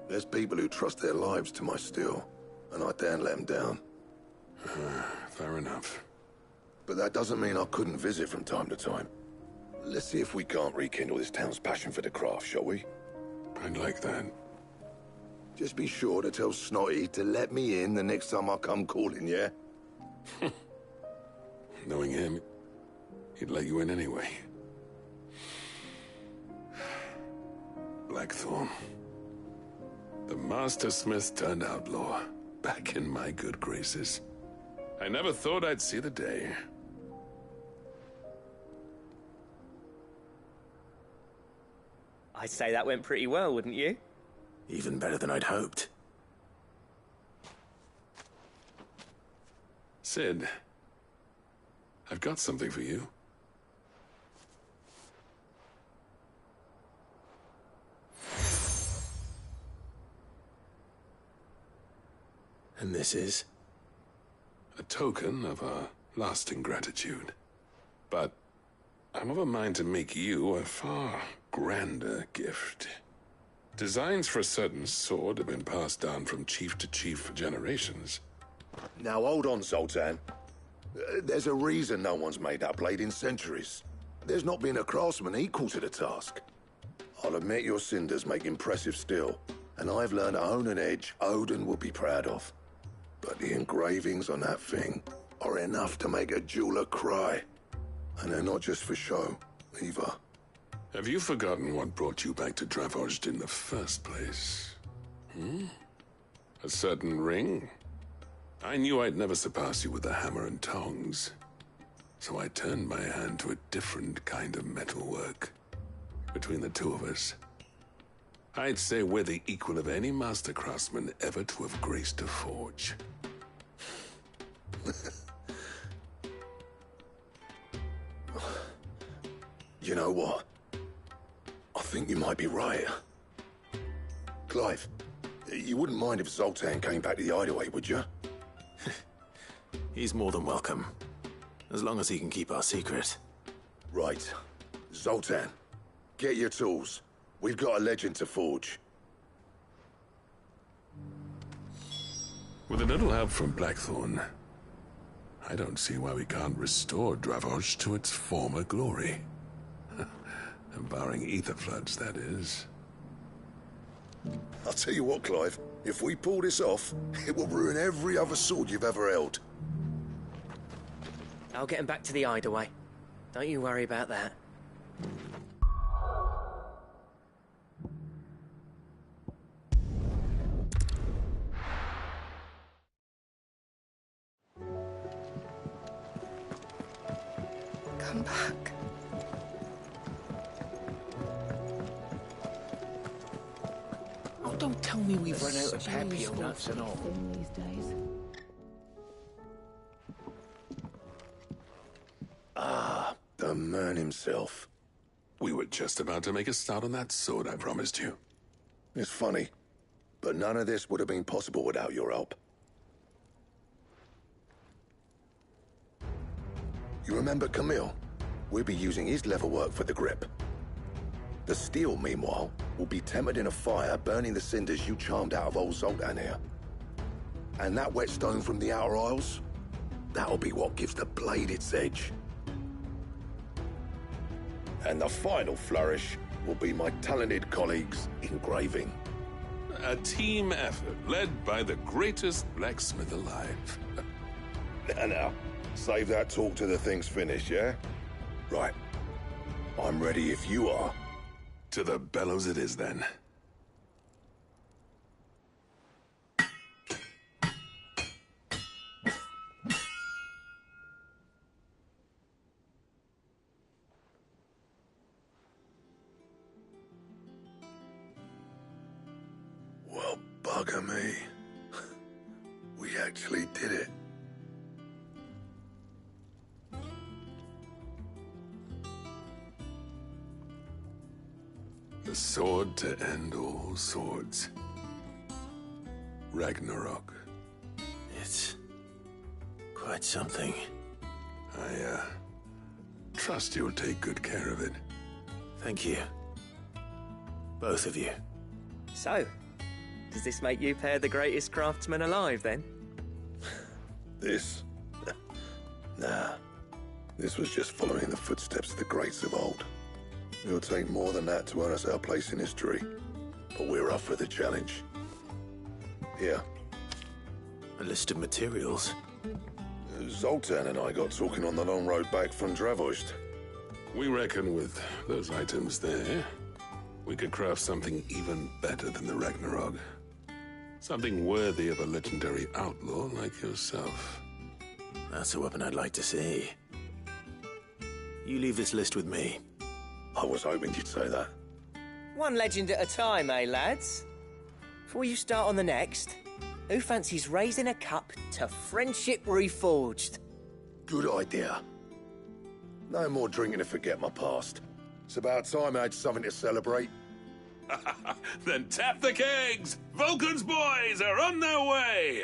There's people who trust their lives to my steel, and I daren't let them down. Fair enough. But that doesn't mean I couldn't visit from time to time. Let's see if we can't rekindle this town's passion for the craft, shall we? I'd like that. Just be sure to tell Snotty to let me in the next time I come calling, yeah? Knowing him, he'd let you in anyway. Blackthorn. The Master Smith turned outlaw, back in my good graces. I never thought I'd see the day. I'd say that went pretty well, wouldn't you? Even better than I'd hoped. Sid, I've got something for you. And this is? A token of our lasting gratitude. But I'm of a mind to make you a far grander gift. Designs for a certain sword have been passed down from chief to chief for generations. Now hold on, Zoltan. There's a reason no one's made that blade in centuries. There's not been a craftsman equal to the task. I'll admit your cinders make impressive steel, and I've learned to own an edge Odin will be proud of. But the engravings on that thing are enough to make a jeweler cry. And they're not just for show, either. Have you forgotten what brought you back to Dravost in the first place? A certain ring? I knew I'd never surpass you with the hammer and tongs. So I turned my hand to a different kind of metalwork. Between the two of us, I'd say we're the equal of any master craftsman ever to have graced a forge. You know what? I think you might be right. Clive, you wouldn't mind if Zoltan came back to the Hideaway, would you? He's more than welcome. As long as he can keep our secret. Right. Zoltan, get your tools. We've got a legend to forge. With a little help from Blackthorn, I don't see why we can't restore Dravost to its former glory. Barring ether floods, that is. I'll tell you what, Clive. If we pull this off, it will ruin every other sword you've ever held. I'll get him back to the Hideaway. Don't you worry about that. Come back. Oh, don't tell me we've run out of Papio nuts and all. These days. Ah, the man himself. We were just about to make a start on that sword I promised you. It's funny, but none of this would have been possible without your help. You remember Camille? We'll be using his leatherwork for the grip. The steel, meanwhile, will be tempered in a fire, burning the cinders you charmed out of old Zoltan here. And that whetstone from the Outer Isles, that'll be what gives the blade its edge. And the final flourish will be my talented colleagues' engraving. A team effort led by the greatest blacksmith alive. Now, save that talk till the thing's finished, yeah? Right. I'm ready if you are. To the bellows it is, then. Well, bugger me. actually did it. The sword to end all swords. Ragnarok. It's quite something. I trust you'll take good care of it. Thank you. Both of you. So, does this make you pair the greatest craftsman alive, then? This? Nah. This was just following the footsteps of the greats of old. It'll take more than that to earn us our place in history. But we're up for the challenge. Here. A list of materials. Zoltan and I got talking on the long road back from Dravozd. We reckon with those items there, we could craft something even better than the Ragnarok. Something worthy of a legendary outlaw like yourself. That's a weapon I'd like to see. You leave this list with me. I was hoping you'd say that. One legend at a time, eh, lads? Before you start on the next, who fancies raising a cup to Friendship Reforged? Good idea. No more drinking to forget my past. It's about time I had something to celebrate. Then tap the kegs! Vulcan's boys are on their way!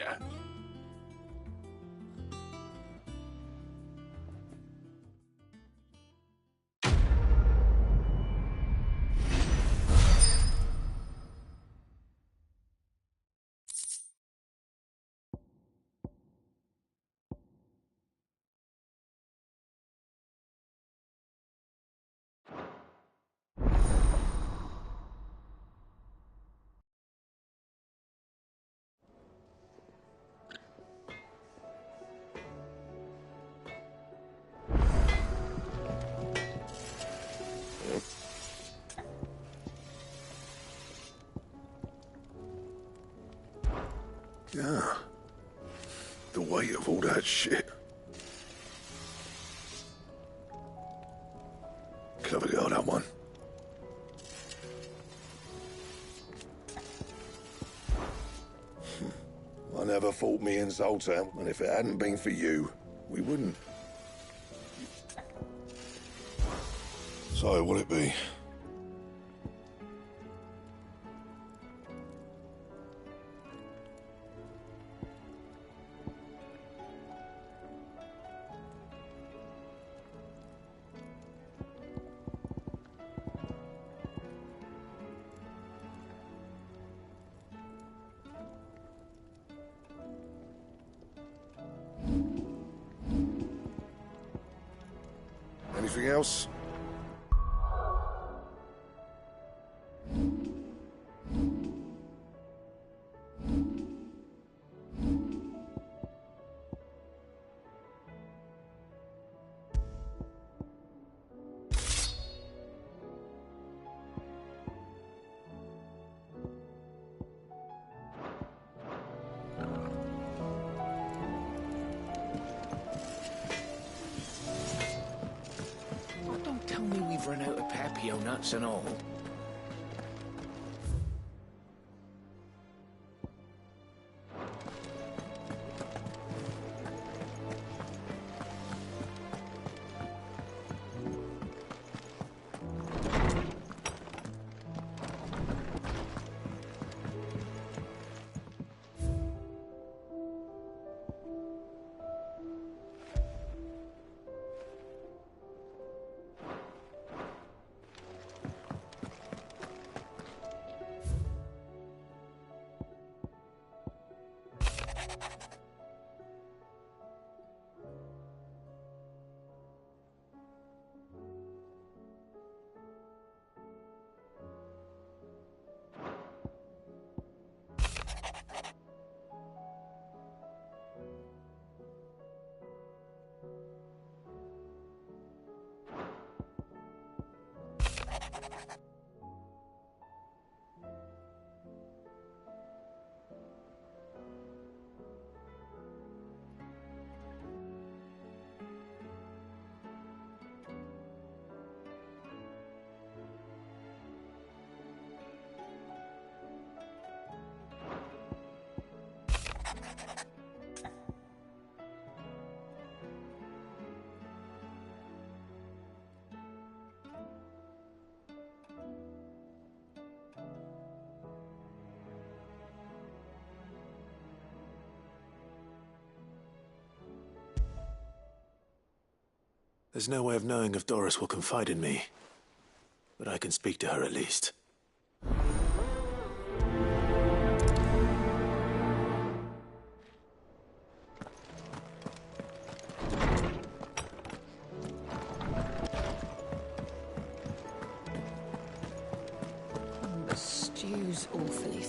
Yeah. The weight of all that shit. Clever girl, that one. I never fought me and Zoltan, and if it hadn't been for you, we wouldn't. So, will it be? Anything else? Don't tell me we've run out of Papio nuts and all. There's no way of knowing if Doris will confide in me, but I can speak to her at least. The stew's awfully...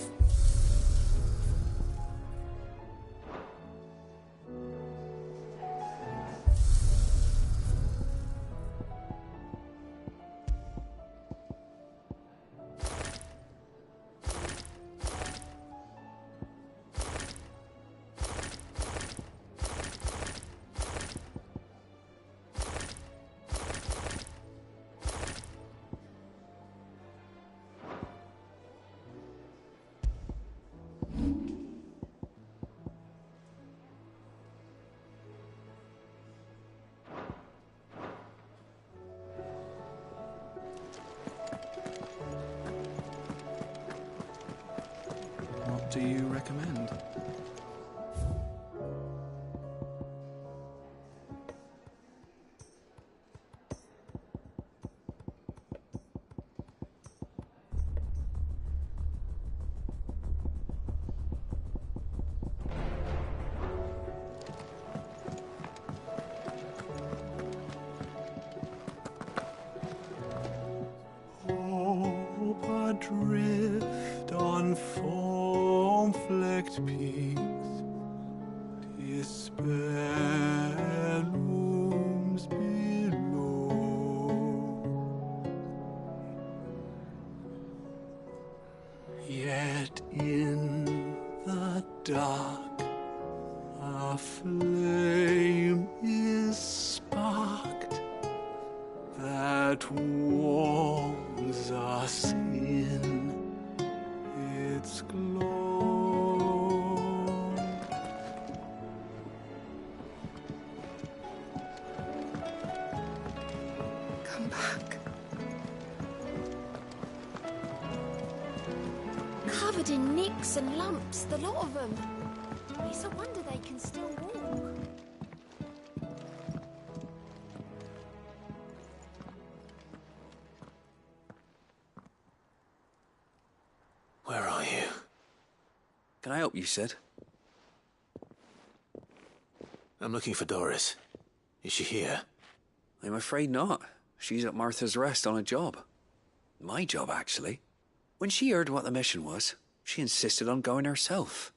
What do you recommend? Hope adrift on foam-flecked peaks, despair looms below. Yet in the dark, a flame is sparked that warms us in its glow. Come back. Covered in nicks and lumps, the lot of them. It's a wonder they can still walk. Where are you? Can I help you, Sid? I'm looking for Doris. Is she here? I'm afraid not. She's at Martha's Rest on a job. My job, actually. When she heard what the mission was, she insisted on going herself.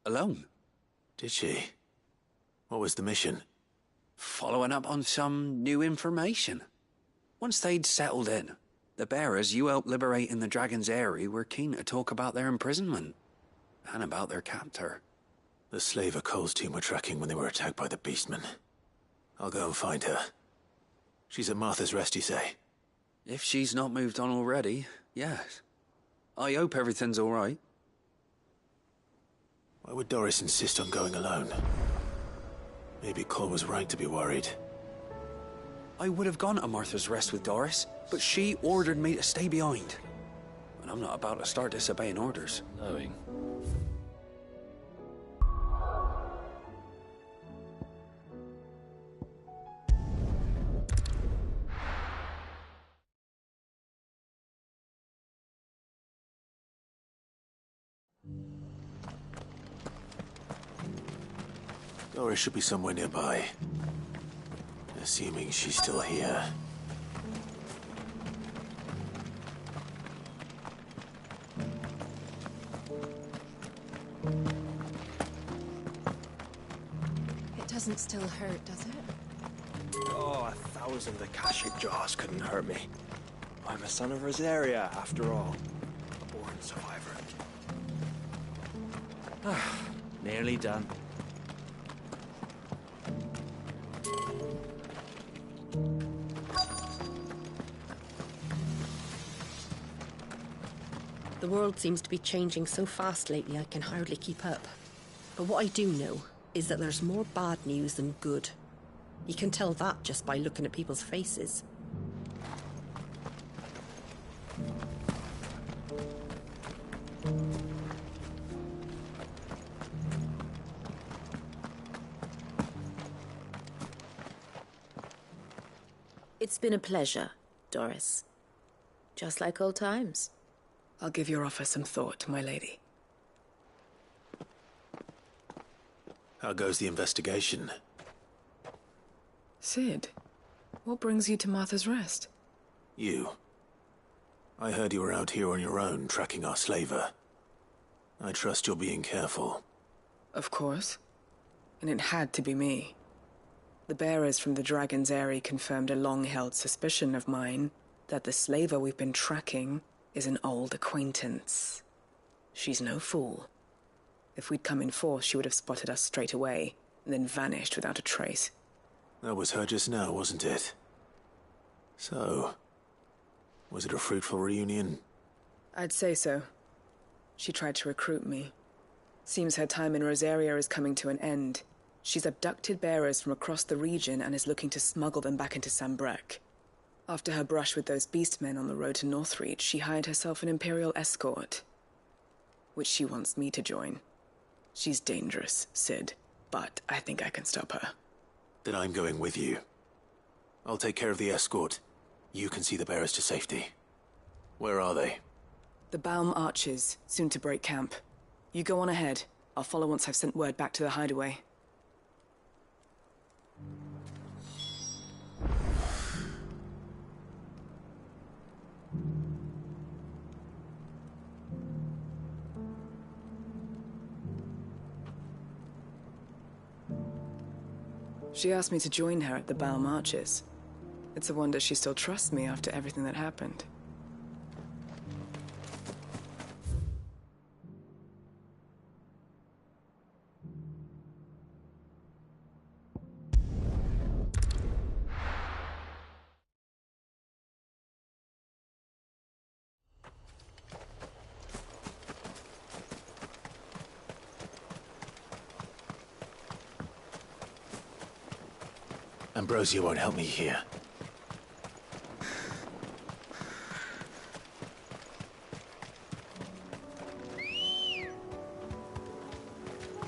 Alone. Did she? What was the mission? Following up on some new information. Once they'd settled in, the bearers you helped liberate in the Dragon's Eyrie were keen to talk about their imprisonment. And about their captor. The slaver Cole's team were tracking when they were attacked by the Beastmen. I'll go and find her. She's at Martha's Rest, you say? If she's not moved on already, yes. I hope everything's all right. Why would Doris insist on going alone? Maybe Cole was right to be worried. I would have gone to Martha's Rest with Doris, but she ordered me to stay behind. And I'm not about to start disobeying orders. Knowing. Doris should be somewhere nearby. Assuming she's still here. It doesn't still hurt, does it? Oh, 1,000 Akashic jars couldn't hurt me. I'm a son of Rosaria, after all. A born survivor. Nearly done. The world seems to be changing so fast lately I can hardly keep up. But what I do know is that there's more bad news than good. You can tell that just by looking at people's faces. It's been a pleasure, Doris. Just like old times. I'll give your offer some thought, my lady. How goes the investigation? Cid, what brings you to Martha's Rest? You. I heard you were out here on your own, tracking our slaver. I trust you're being careful. Of course. And it had to be me. The bearers from the Dragon's Eyrie confirmed a long-held suspicion of mine that the slaver we've been tracking is an old acquaintance. She's no fool. If we'd come in force, she would have spotted us straight away, and then vanished without a trace. That was her just now, wasn't it? So, was it a fruitful reunion? I'd say so. She tried to recruit me. Seems her time in Rosaria is coming to an end. She's abducted bearers from across the region and is looking to smuggle them back into Sambrec. After her brush with those beastmen on the road to Northreach, she hired herself an Imperial escort, which she wants me to join. She's dangerous, Cid, but I think I can stop her. Then I'm going with you. I'll take care of the escort. You can see the bearers to safety. Where are they? The Baum Archers, soon to break camp. You go on ahead. I'll follow once I've sent word back to the hideaway. She asked me to join her at the Baum Arches. It's a wonder she still trusts me after everything that happened. Ambrosia won't help me here.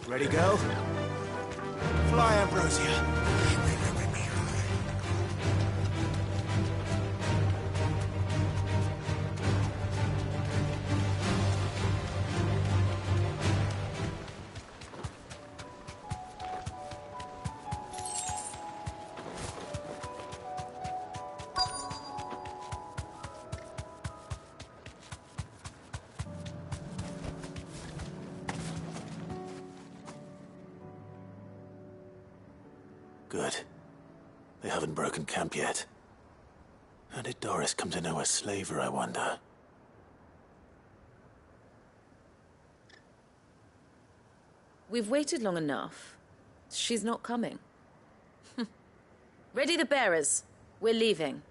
Ready, go? Fly, Ambrosia. Good. They haven't broken camp yet. How did Doris come to know a slaver, I wonder? We've waited long enough. She's not coming. Ready the bearers. We're leaving.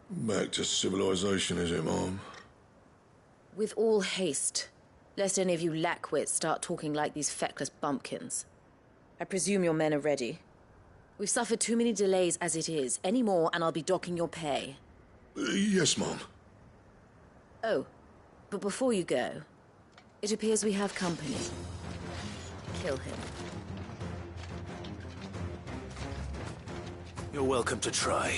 Back to civilization, is it, Mom? With all haste, lest any of you lackwits start talking like these feckless bumpkins. I presume your men are ready. We've suffered too many delays as it is. Any more, and I'll be docking your pay. Yes, Mom. Oh, but before you go, it appears we have company. Kill him. You're welcome to try.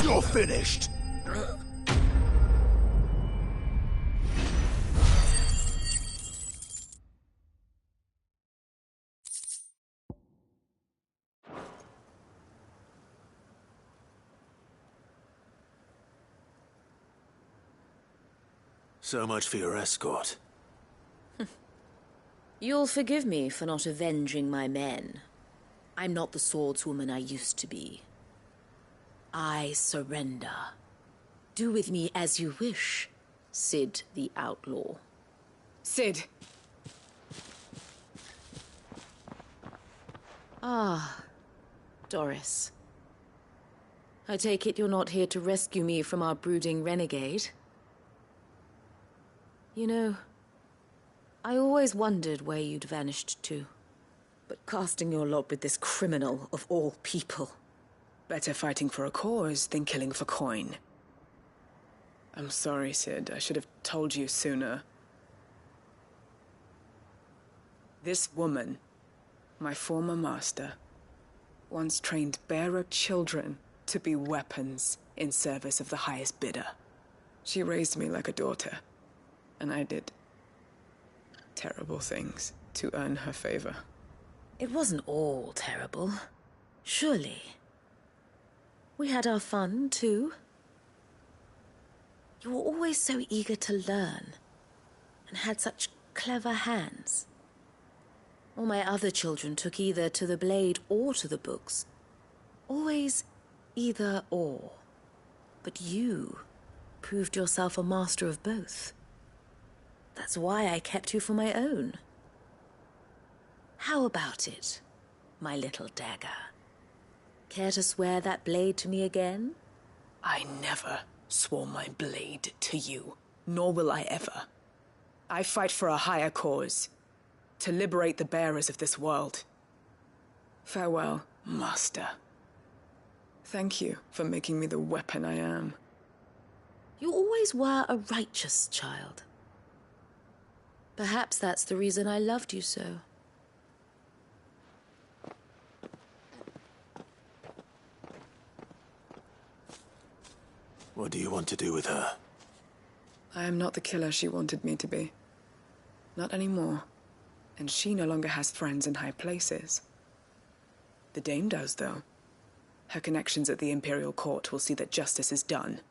You're finished! So much for your escort. You'll forgive me for not avenging my men. I'm not the swordswoman I used to be. I surrender. Do with me as you wish, Cid the Outlaw. Cid! Ah, Doris. I take it you're not here to rescue me from our brooding renegade? You know, I always wondered where you'd vanished to. But casting your lot with this criminal of all people... Better fighting for a cause than killing for coin. I'm sorry, Cid. I should have told you sooner. This woman, my former master, once trained bearer children to be weapons in service of the highest bidder. She raised me like a daughter, and I did terrible things to earn her favor. It wasn't all terrible, surely. We had our fun, too. You were always so eager to learn, and had such clever hands. All my other children took either to the blade or to the books. Always either or. But you proved yourself a master of both. That's why I kept you for my own. How about it, my little dagger? Care to swear that blade to me again? I never swore my blade to you, nor will I ever. I fight for a higher cause, to liberate the bearers of this world. Farewell, Master. Thank you for making me the weapon I am. You always were a righteous child. Perhaps that's the reason I loved you so. What do you want to do with her? I am not the killer she wanted me to be. Not anymore. And she no longer has friends in high places. The Dame does, though. Her connections at the Imperial Court will see that justice is done.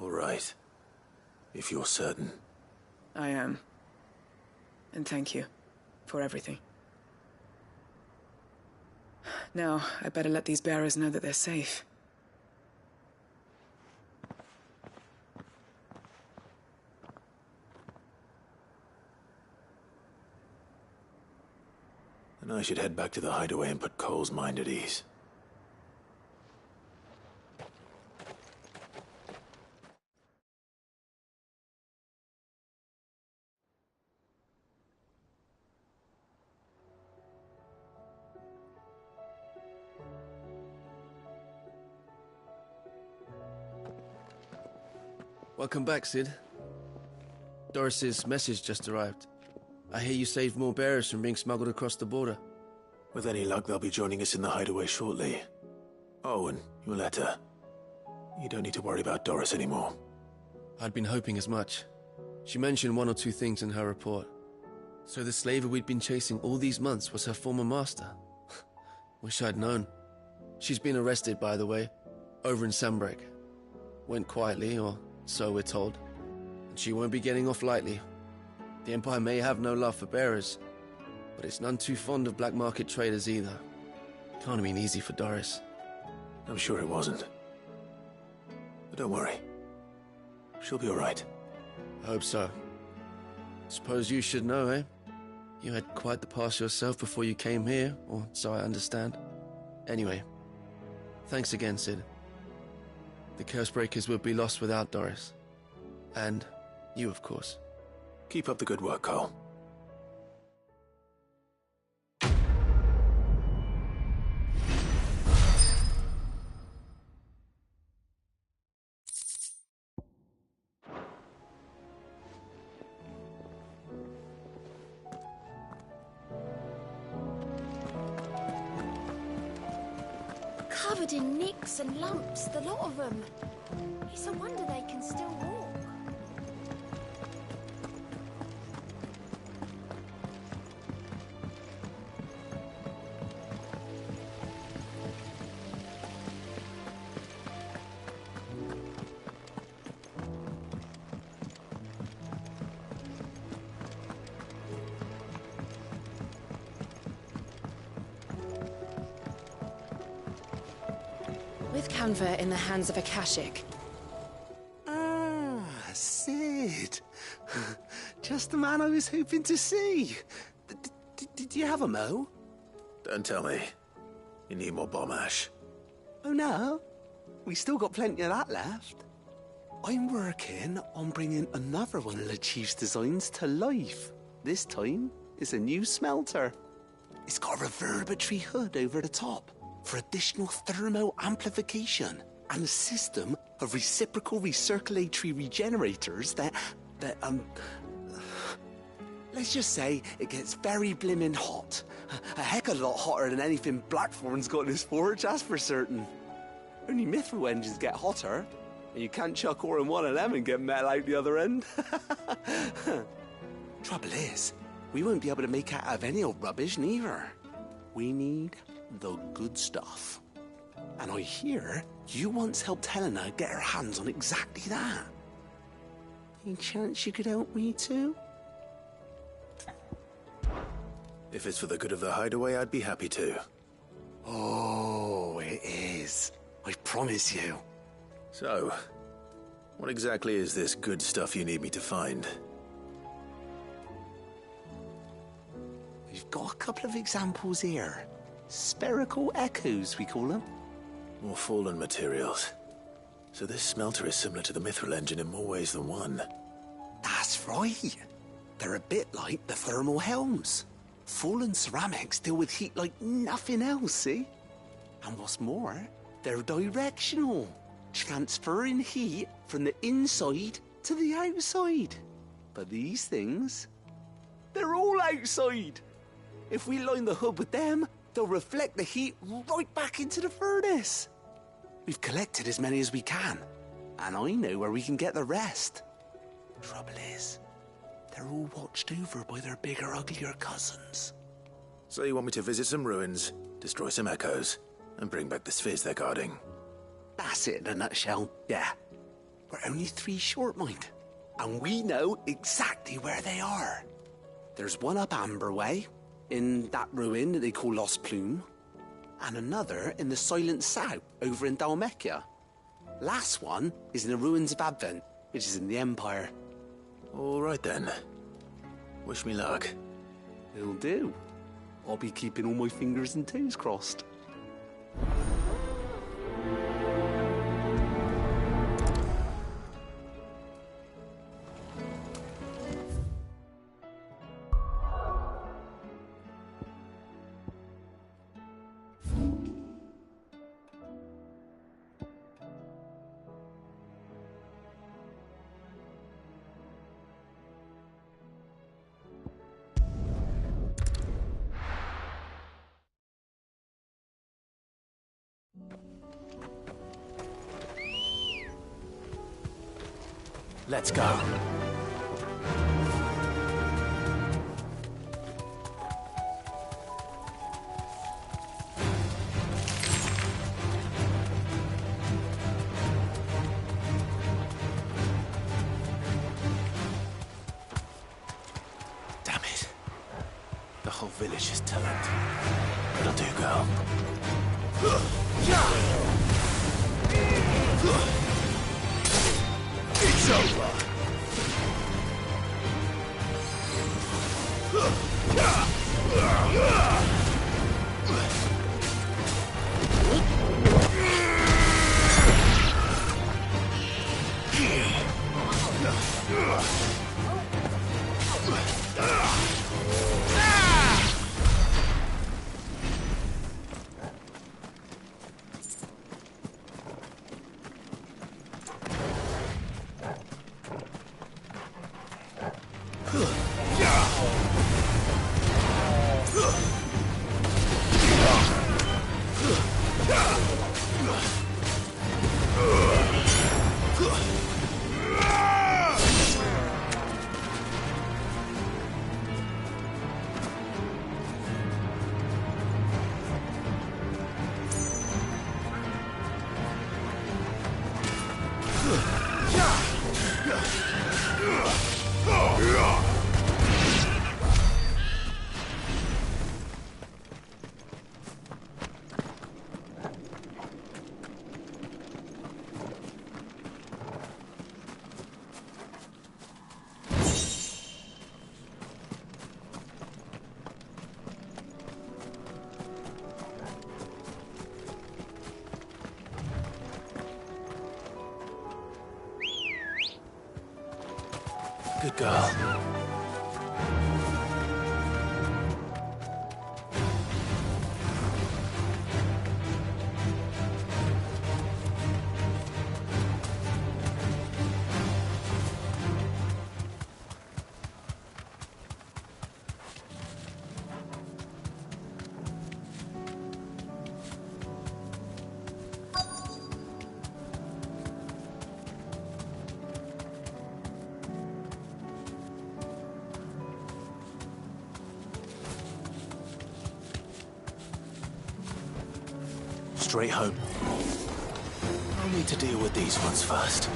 All right. If you're certain. I am. And thank you for everything. Now, I better let these bearers know that they're safe. And I should head back to the hideaway and put Cole's mind at ease. Welcome back, Cid. Doris's message just arrived. I hear you saved more bearers from being smuggled across the border. With any luck, they'll be joining us in the hideaway shortly. Oh, and your letter. You don't need to worry about Doris anymore. I'd been hoping as much. She mentioned one or two things in her report. So the slaver we'd been chasing all these months was her former master. Wish I'd known. She's been arrested, by the way, over in Sanbreque. Went quietly, or so we're told. And she won't be getting off lightly. The Empire may have no love for bearers, but it's none too fond of black market traders either. Can't have been easy for Doris. I'm sure it wasn't. But don't worry. She'll be all right. I hope so. Suppose you should know, eh? You had quite the past yourself before you came here, or so I understand. Anyway, thanks again, Cid. The Cursebreakers would be lost without Doris. And you, of course. Keep up the good work, Cole. Covered in nicks and lumps, the lot of them. It's a wonder they can still walk. With Canva in the hands of Akashic. Ah, Sid. Just the man I was hoping to see. Did you have a mo? Don't tell me. You need more bomb ash. Oh no, we still got plenty of that left. I'm working on bringing another one of the Chief's designs to life. This time, it's a new smelter. It's got a reverberatory hood over the top for additional thermo amplification and a system of reciprocal recirculatory regenerators that let's just say it gets very blimmin' hot. A heck of a lot hotter than anything Blackthorn's got in his forge, that's for certain. Only mithril engines get hotter, and you can't chuck ore in one of them and get metal out the other end. Trouble is, we won't be able to make out of any old rubbish neither. We need the good stuff. And I hear you once helped Helena get her hands on exactly that. Any chance you could help me too? If it's for the good of the hideaway, I'd be happy to. Oh, it is. I promise you. So, what exactly is this good stuff you need me to find? We've got a couple of examples here. Spherical echoes, we call them. More fallen materials. So this smelter is similar to the mithril engine in more ways than one. That's right. They're a bit like the thermal helms. Fallen ceramics deal with heat like nothing else, see? And what's more, they're directional, transferring heat from the inside to the outside. But these things, they're all outside. If we line the hood with them, they'll reflect the heat right back into the furnace. We've collected as many as we can, and I know where we can get the rest. Trouble is, they're all watched over by their bigger, uglier cousins. So you want me to visit some ruins, destroy some echoes, and bring back the spheres they're guarding? That's it in a nutshell, yeah. We're only 3 short, mind, and we know exactly where they are. There's one up Amber Way, in that ruin that they call Lost Plume, and another in the Silent South, over in Dalmekia. Last one is in the ruins of Advent, which is in the Empire. All right then. Wish me luck. It'll do. I'll be keeping all my fingers and toes crossed. Let's go. Damn it. The whole village is turned. It'll do, girl. It's over. Good girl. Straight home. I'll need to deal with these ones first.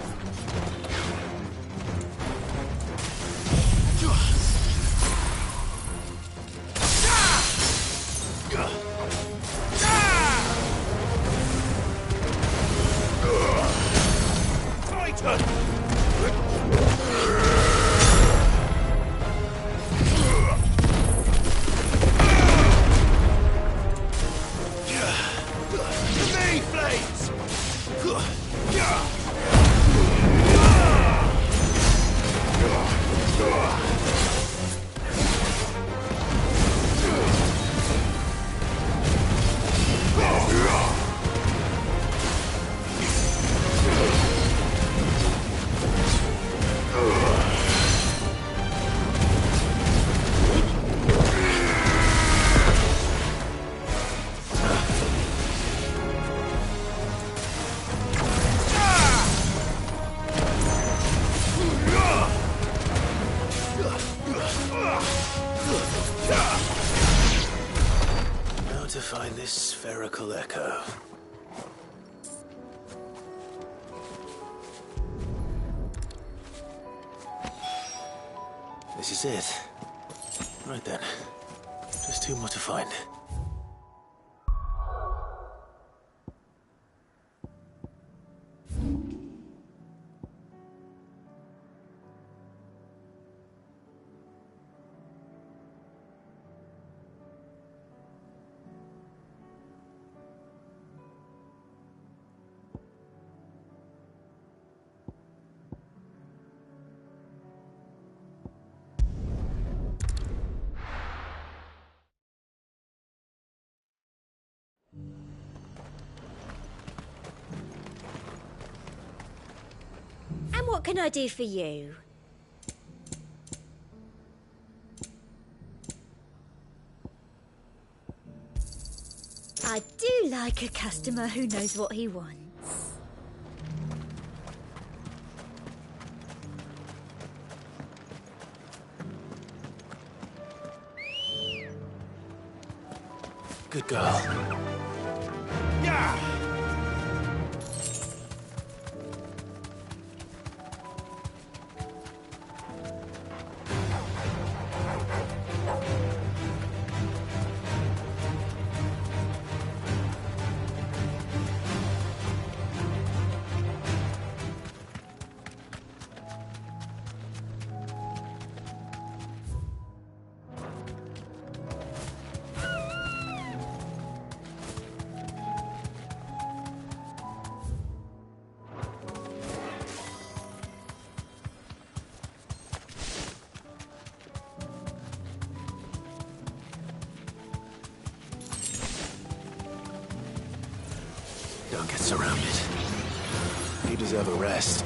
Now to find this spherical echo. This is it. Right then. Just two more to find. And what can I do for you? I do like a customer who knows what he wants. Good girl. Yeah! Don't get surrounded. You deserve a rest.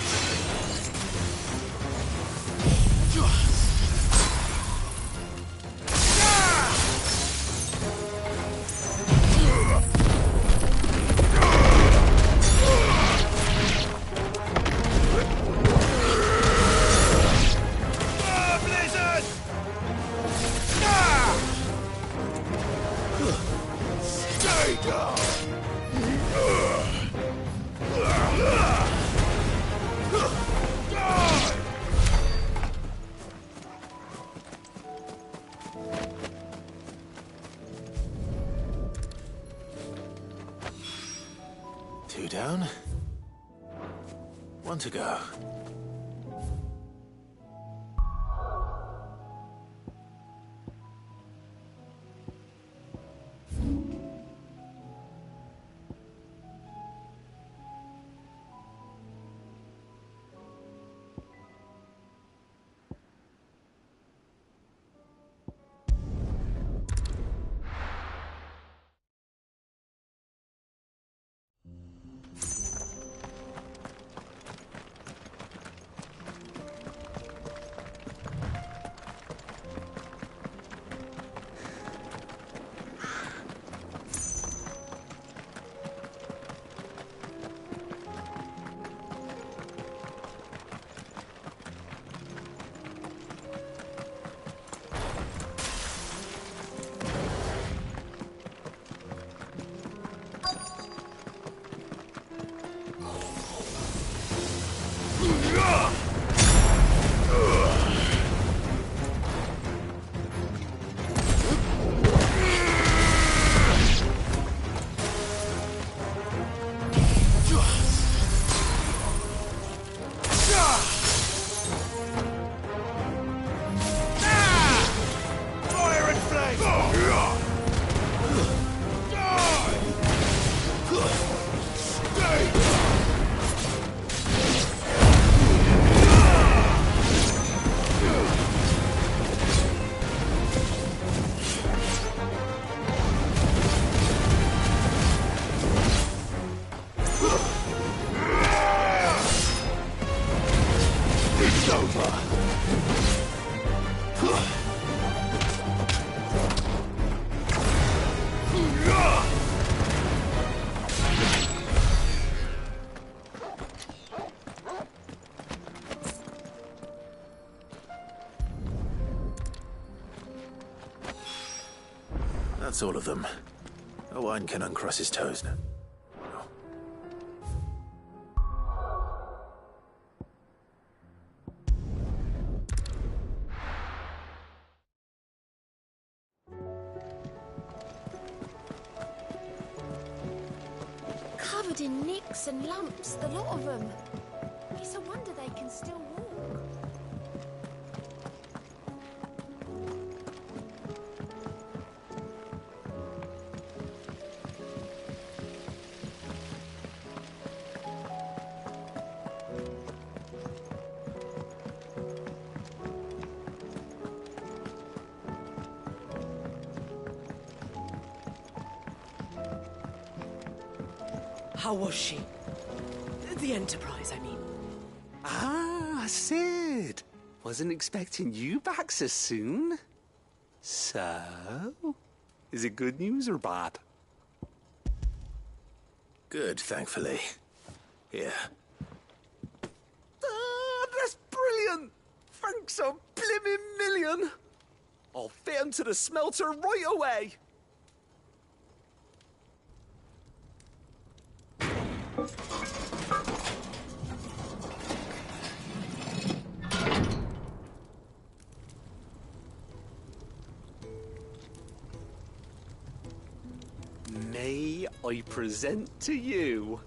Two down. One to go. That's all of them. Owain can uncross his toes now. Covered in nicks and lumps, the lot of them. It's a wonder they can still walk. How was she? The Enterprise, I mean. Ah, Sid. Wasn't expecting you back so soon. So, is it good news or bad? Good, thankfully. Here. Ah, that's brilliant! Thanks a blimmin' million! I'll fit 'em to the smelter right away! May I present to you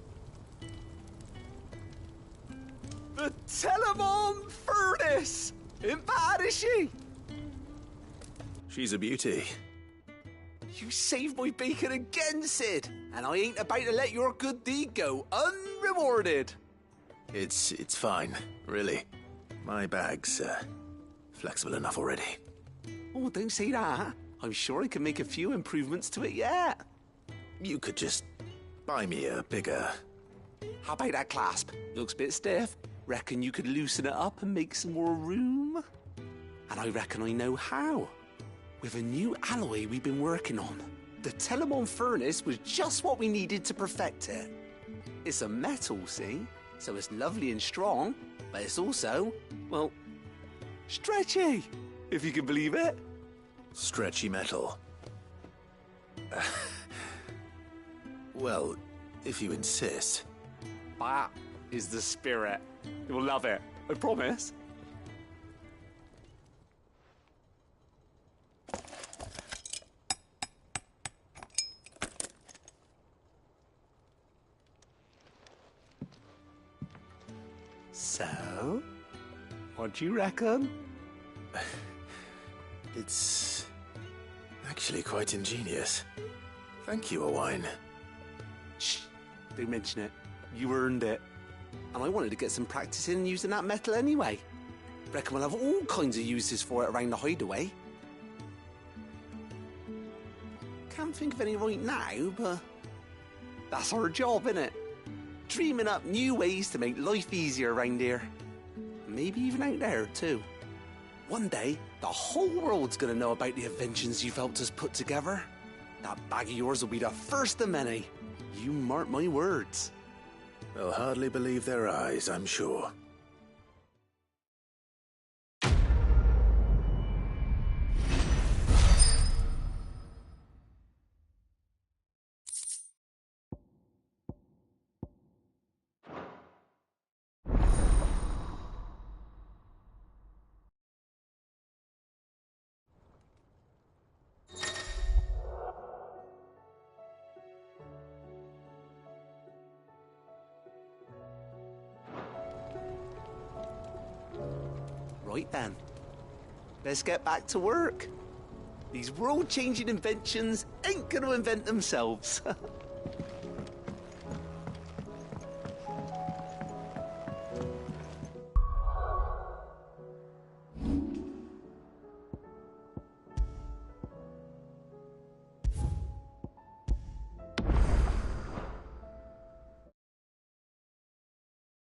the Telemon Furnace? Ain't bad, is she? She's a beauty. You saved my bacon again, Sid, and I ain't about to let your good deed go unrewarded. It's fine, really. My bag's flexible enough already. Oh, don't say that. I'm sure I can make a few improvements to it yet. You could just buy me a bigger... How about that clasp? Looks a bit stiff. Reckon you could loosen it up and make some more room? And I reckon I know how. With a new alloy we've been working on. The Telemon Furnace was just what we needed to perfect it. It's a metal, see? So it's lovely and strong, but it's also, well, stretchy, if you can believe it. Stretchy metal. Well, if you insist. That is the spirit. You'll love it, I promise. So, what do you reckon? It's actually quite ingenious. Thank you, Owain. Shh, don't mention it. You earned it. And I wanted to get some practice in using that metal anyway. Reckon we'll have all kinds of uses for it around the hideaway. Can't think of any right now, but that's our job, innit? Dreaming up new ways to make life easier around here. Maybe even out there, too. One day, the whole world's gonna know about the inventions you've helped us put together. That bag of yours will be the first of many. You mark my words. They'll hardly believe their eyes, I'm sure. Right then, let's get back to work. These world-changing inventions ain't gonna invent themselves.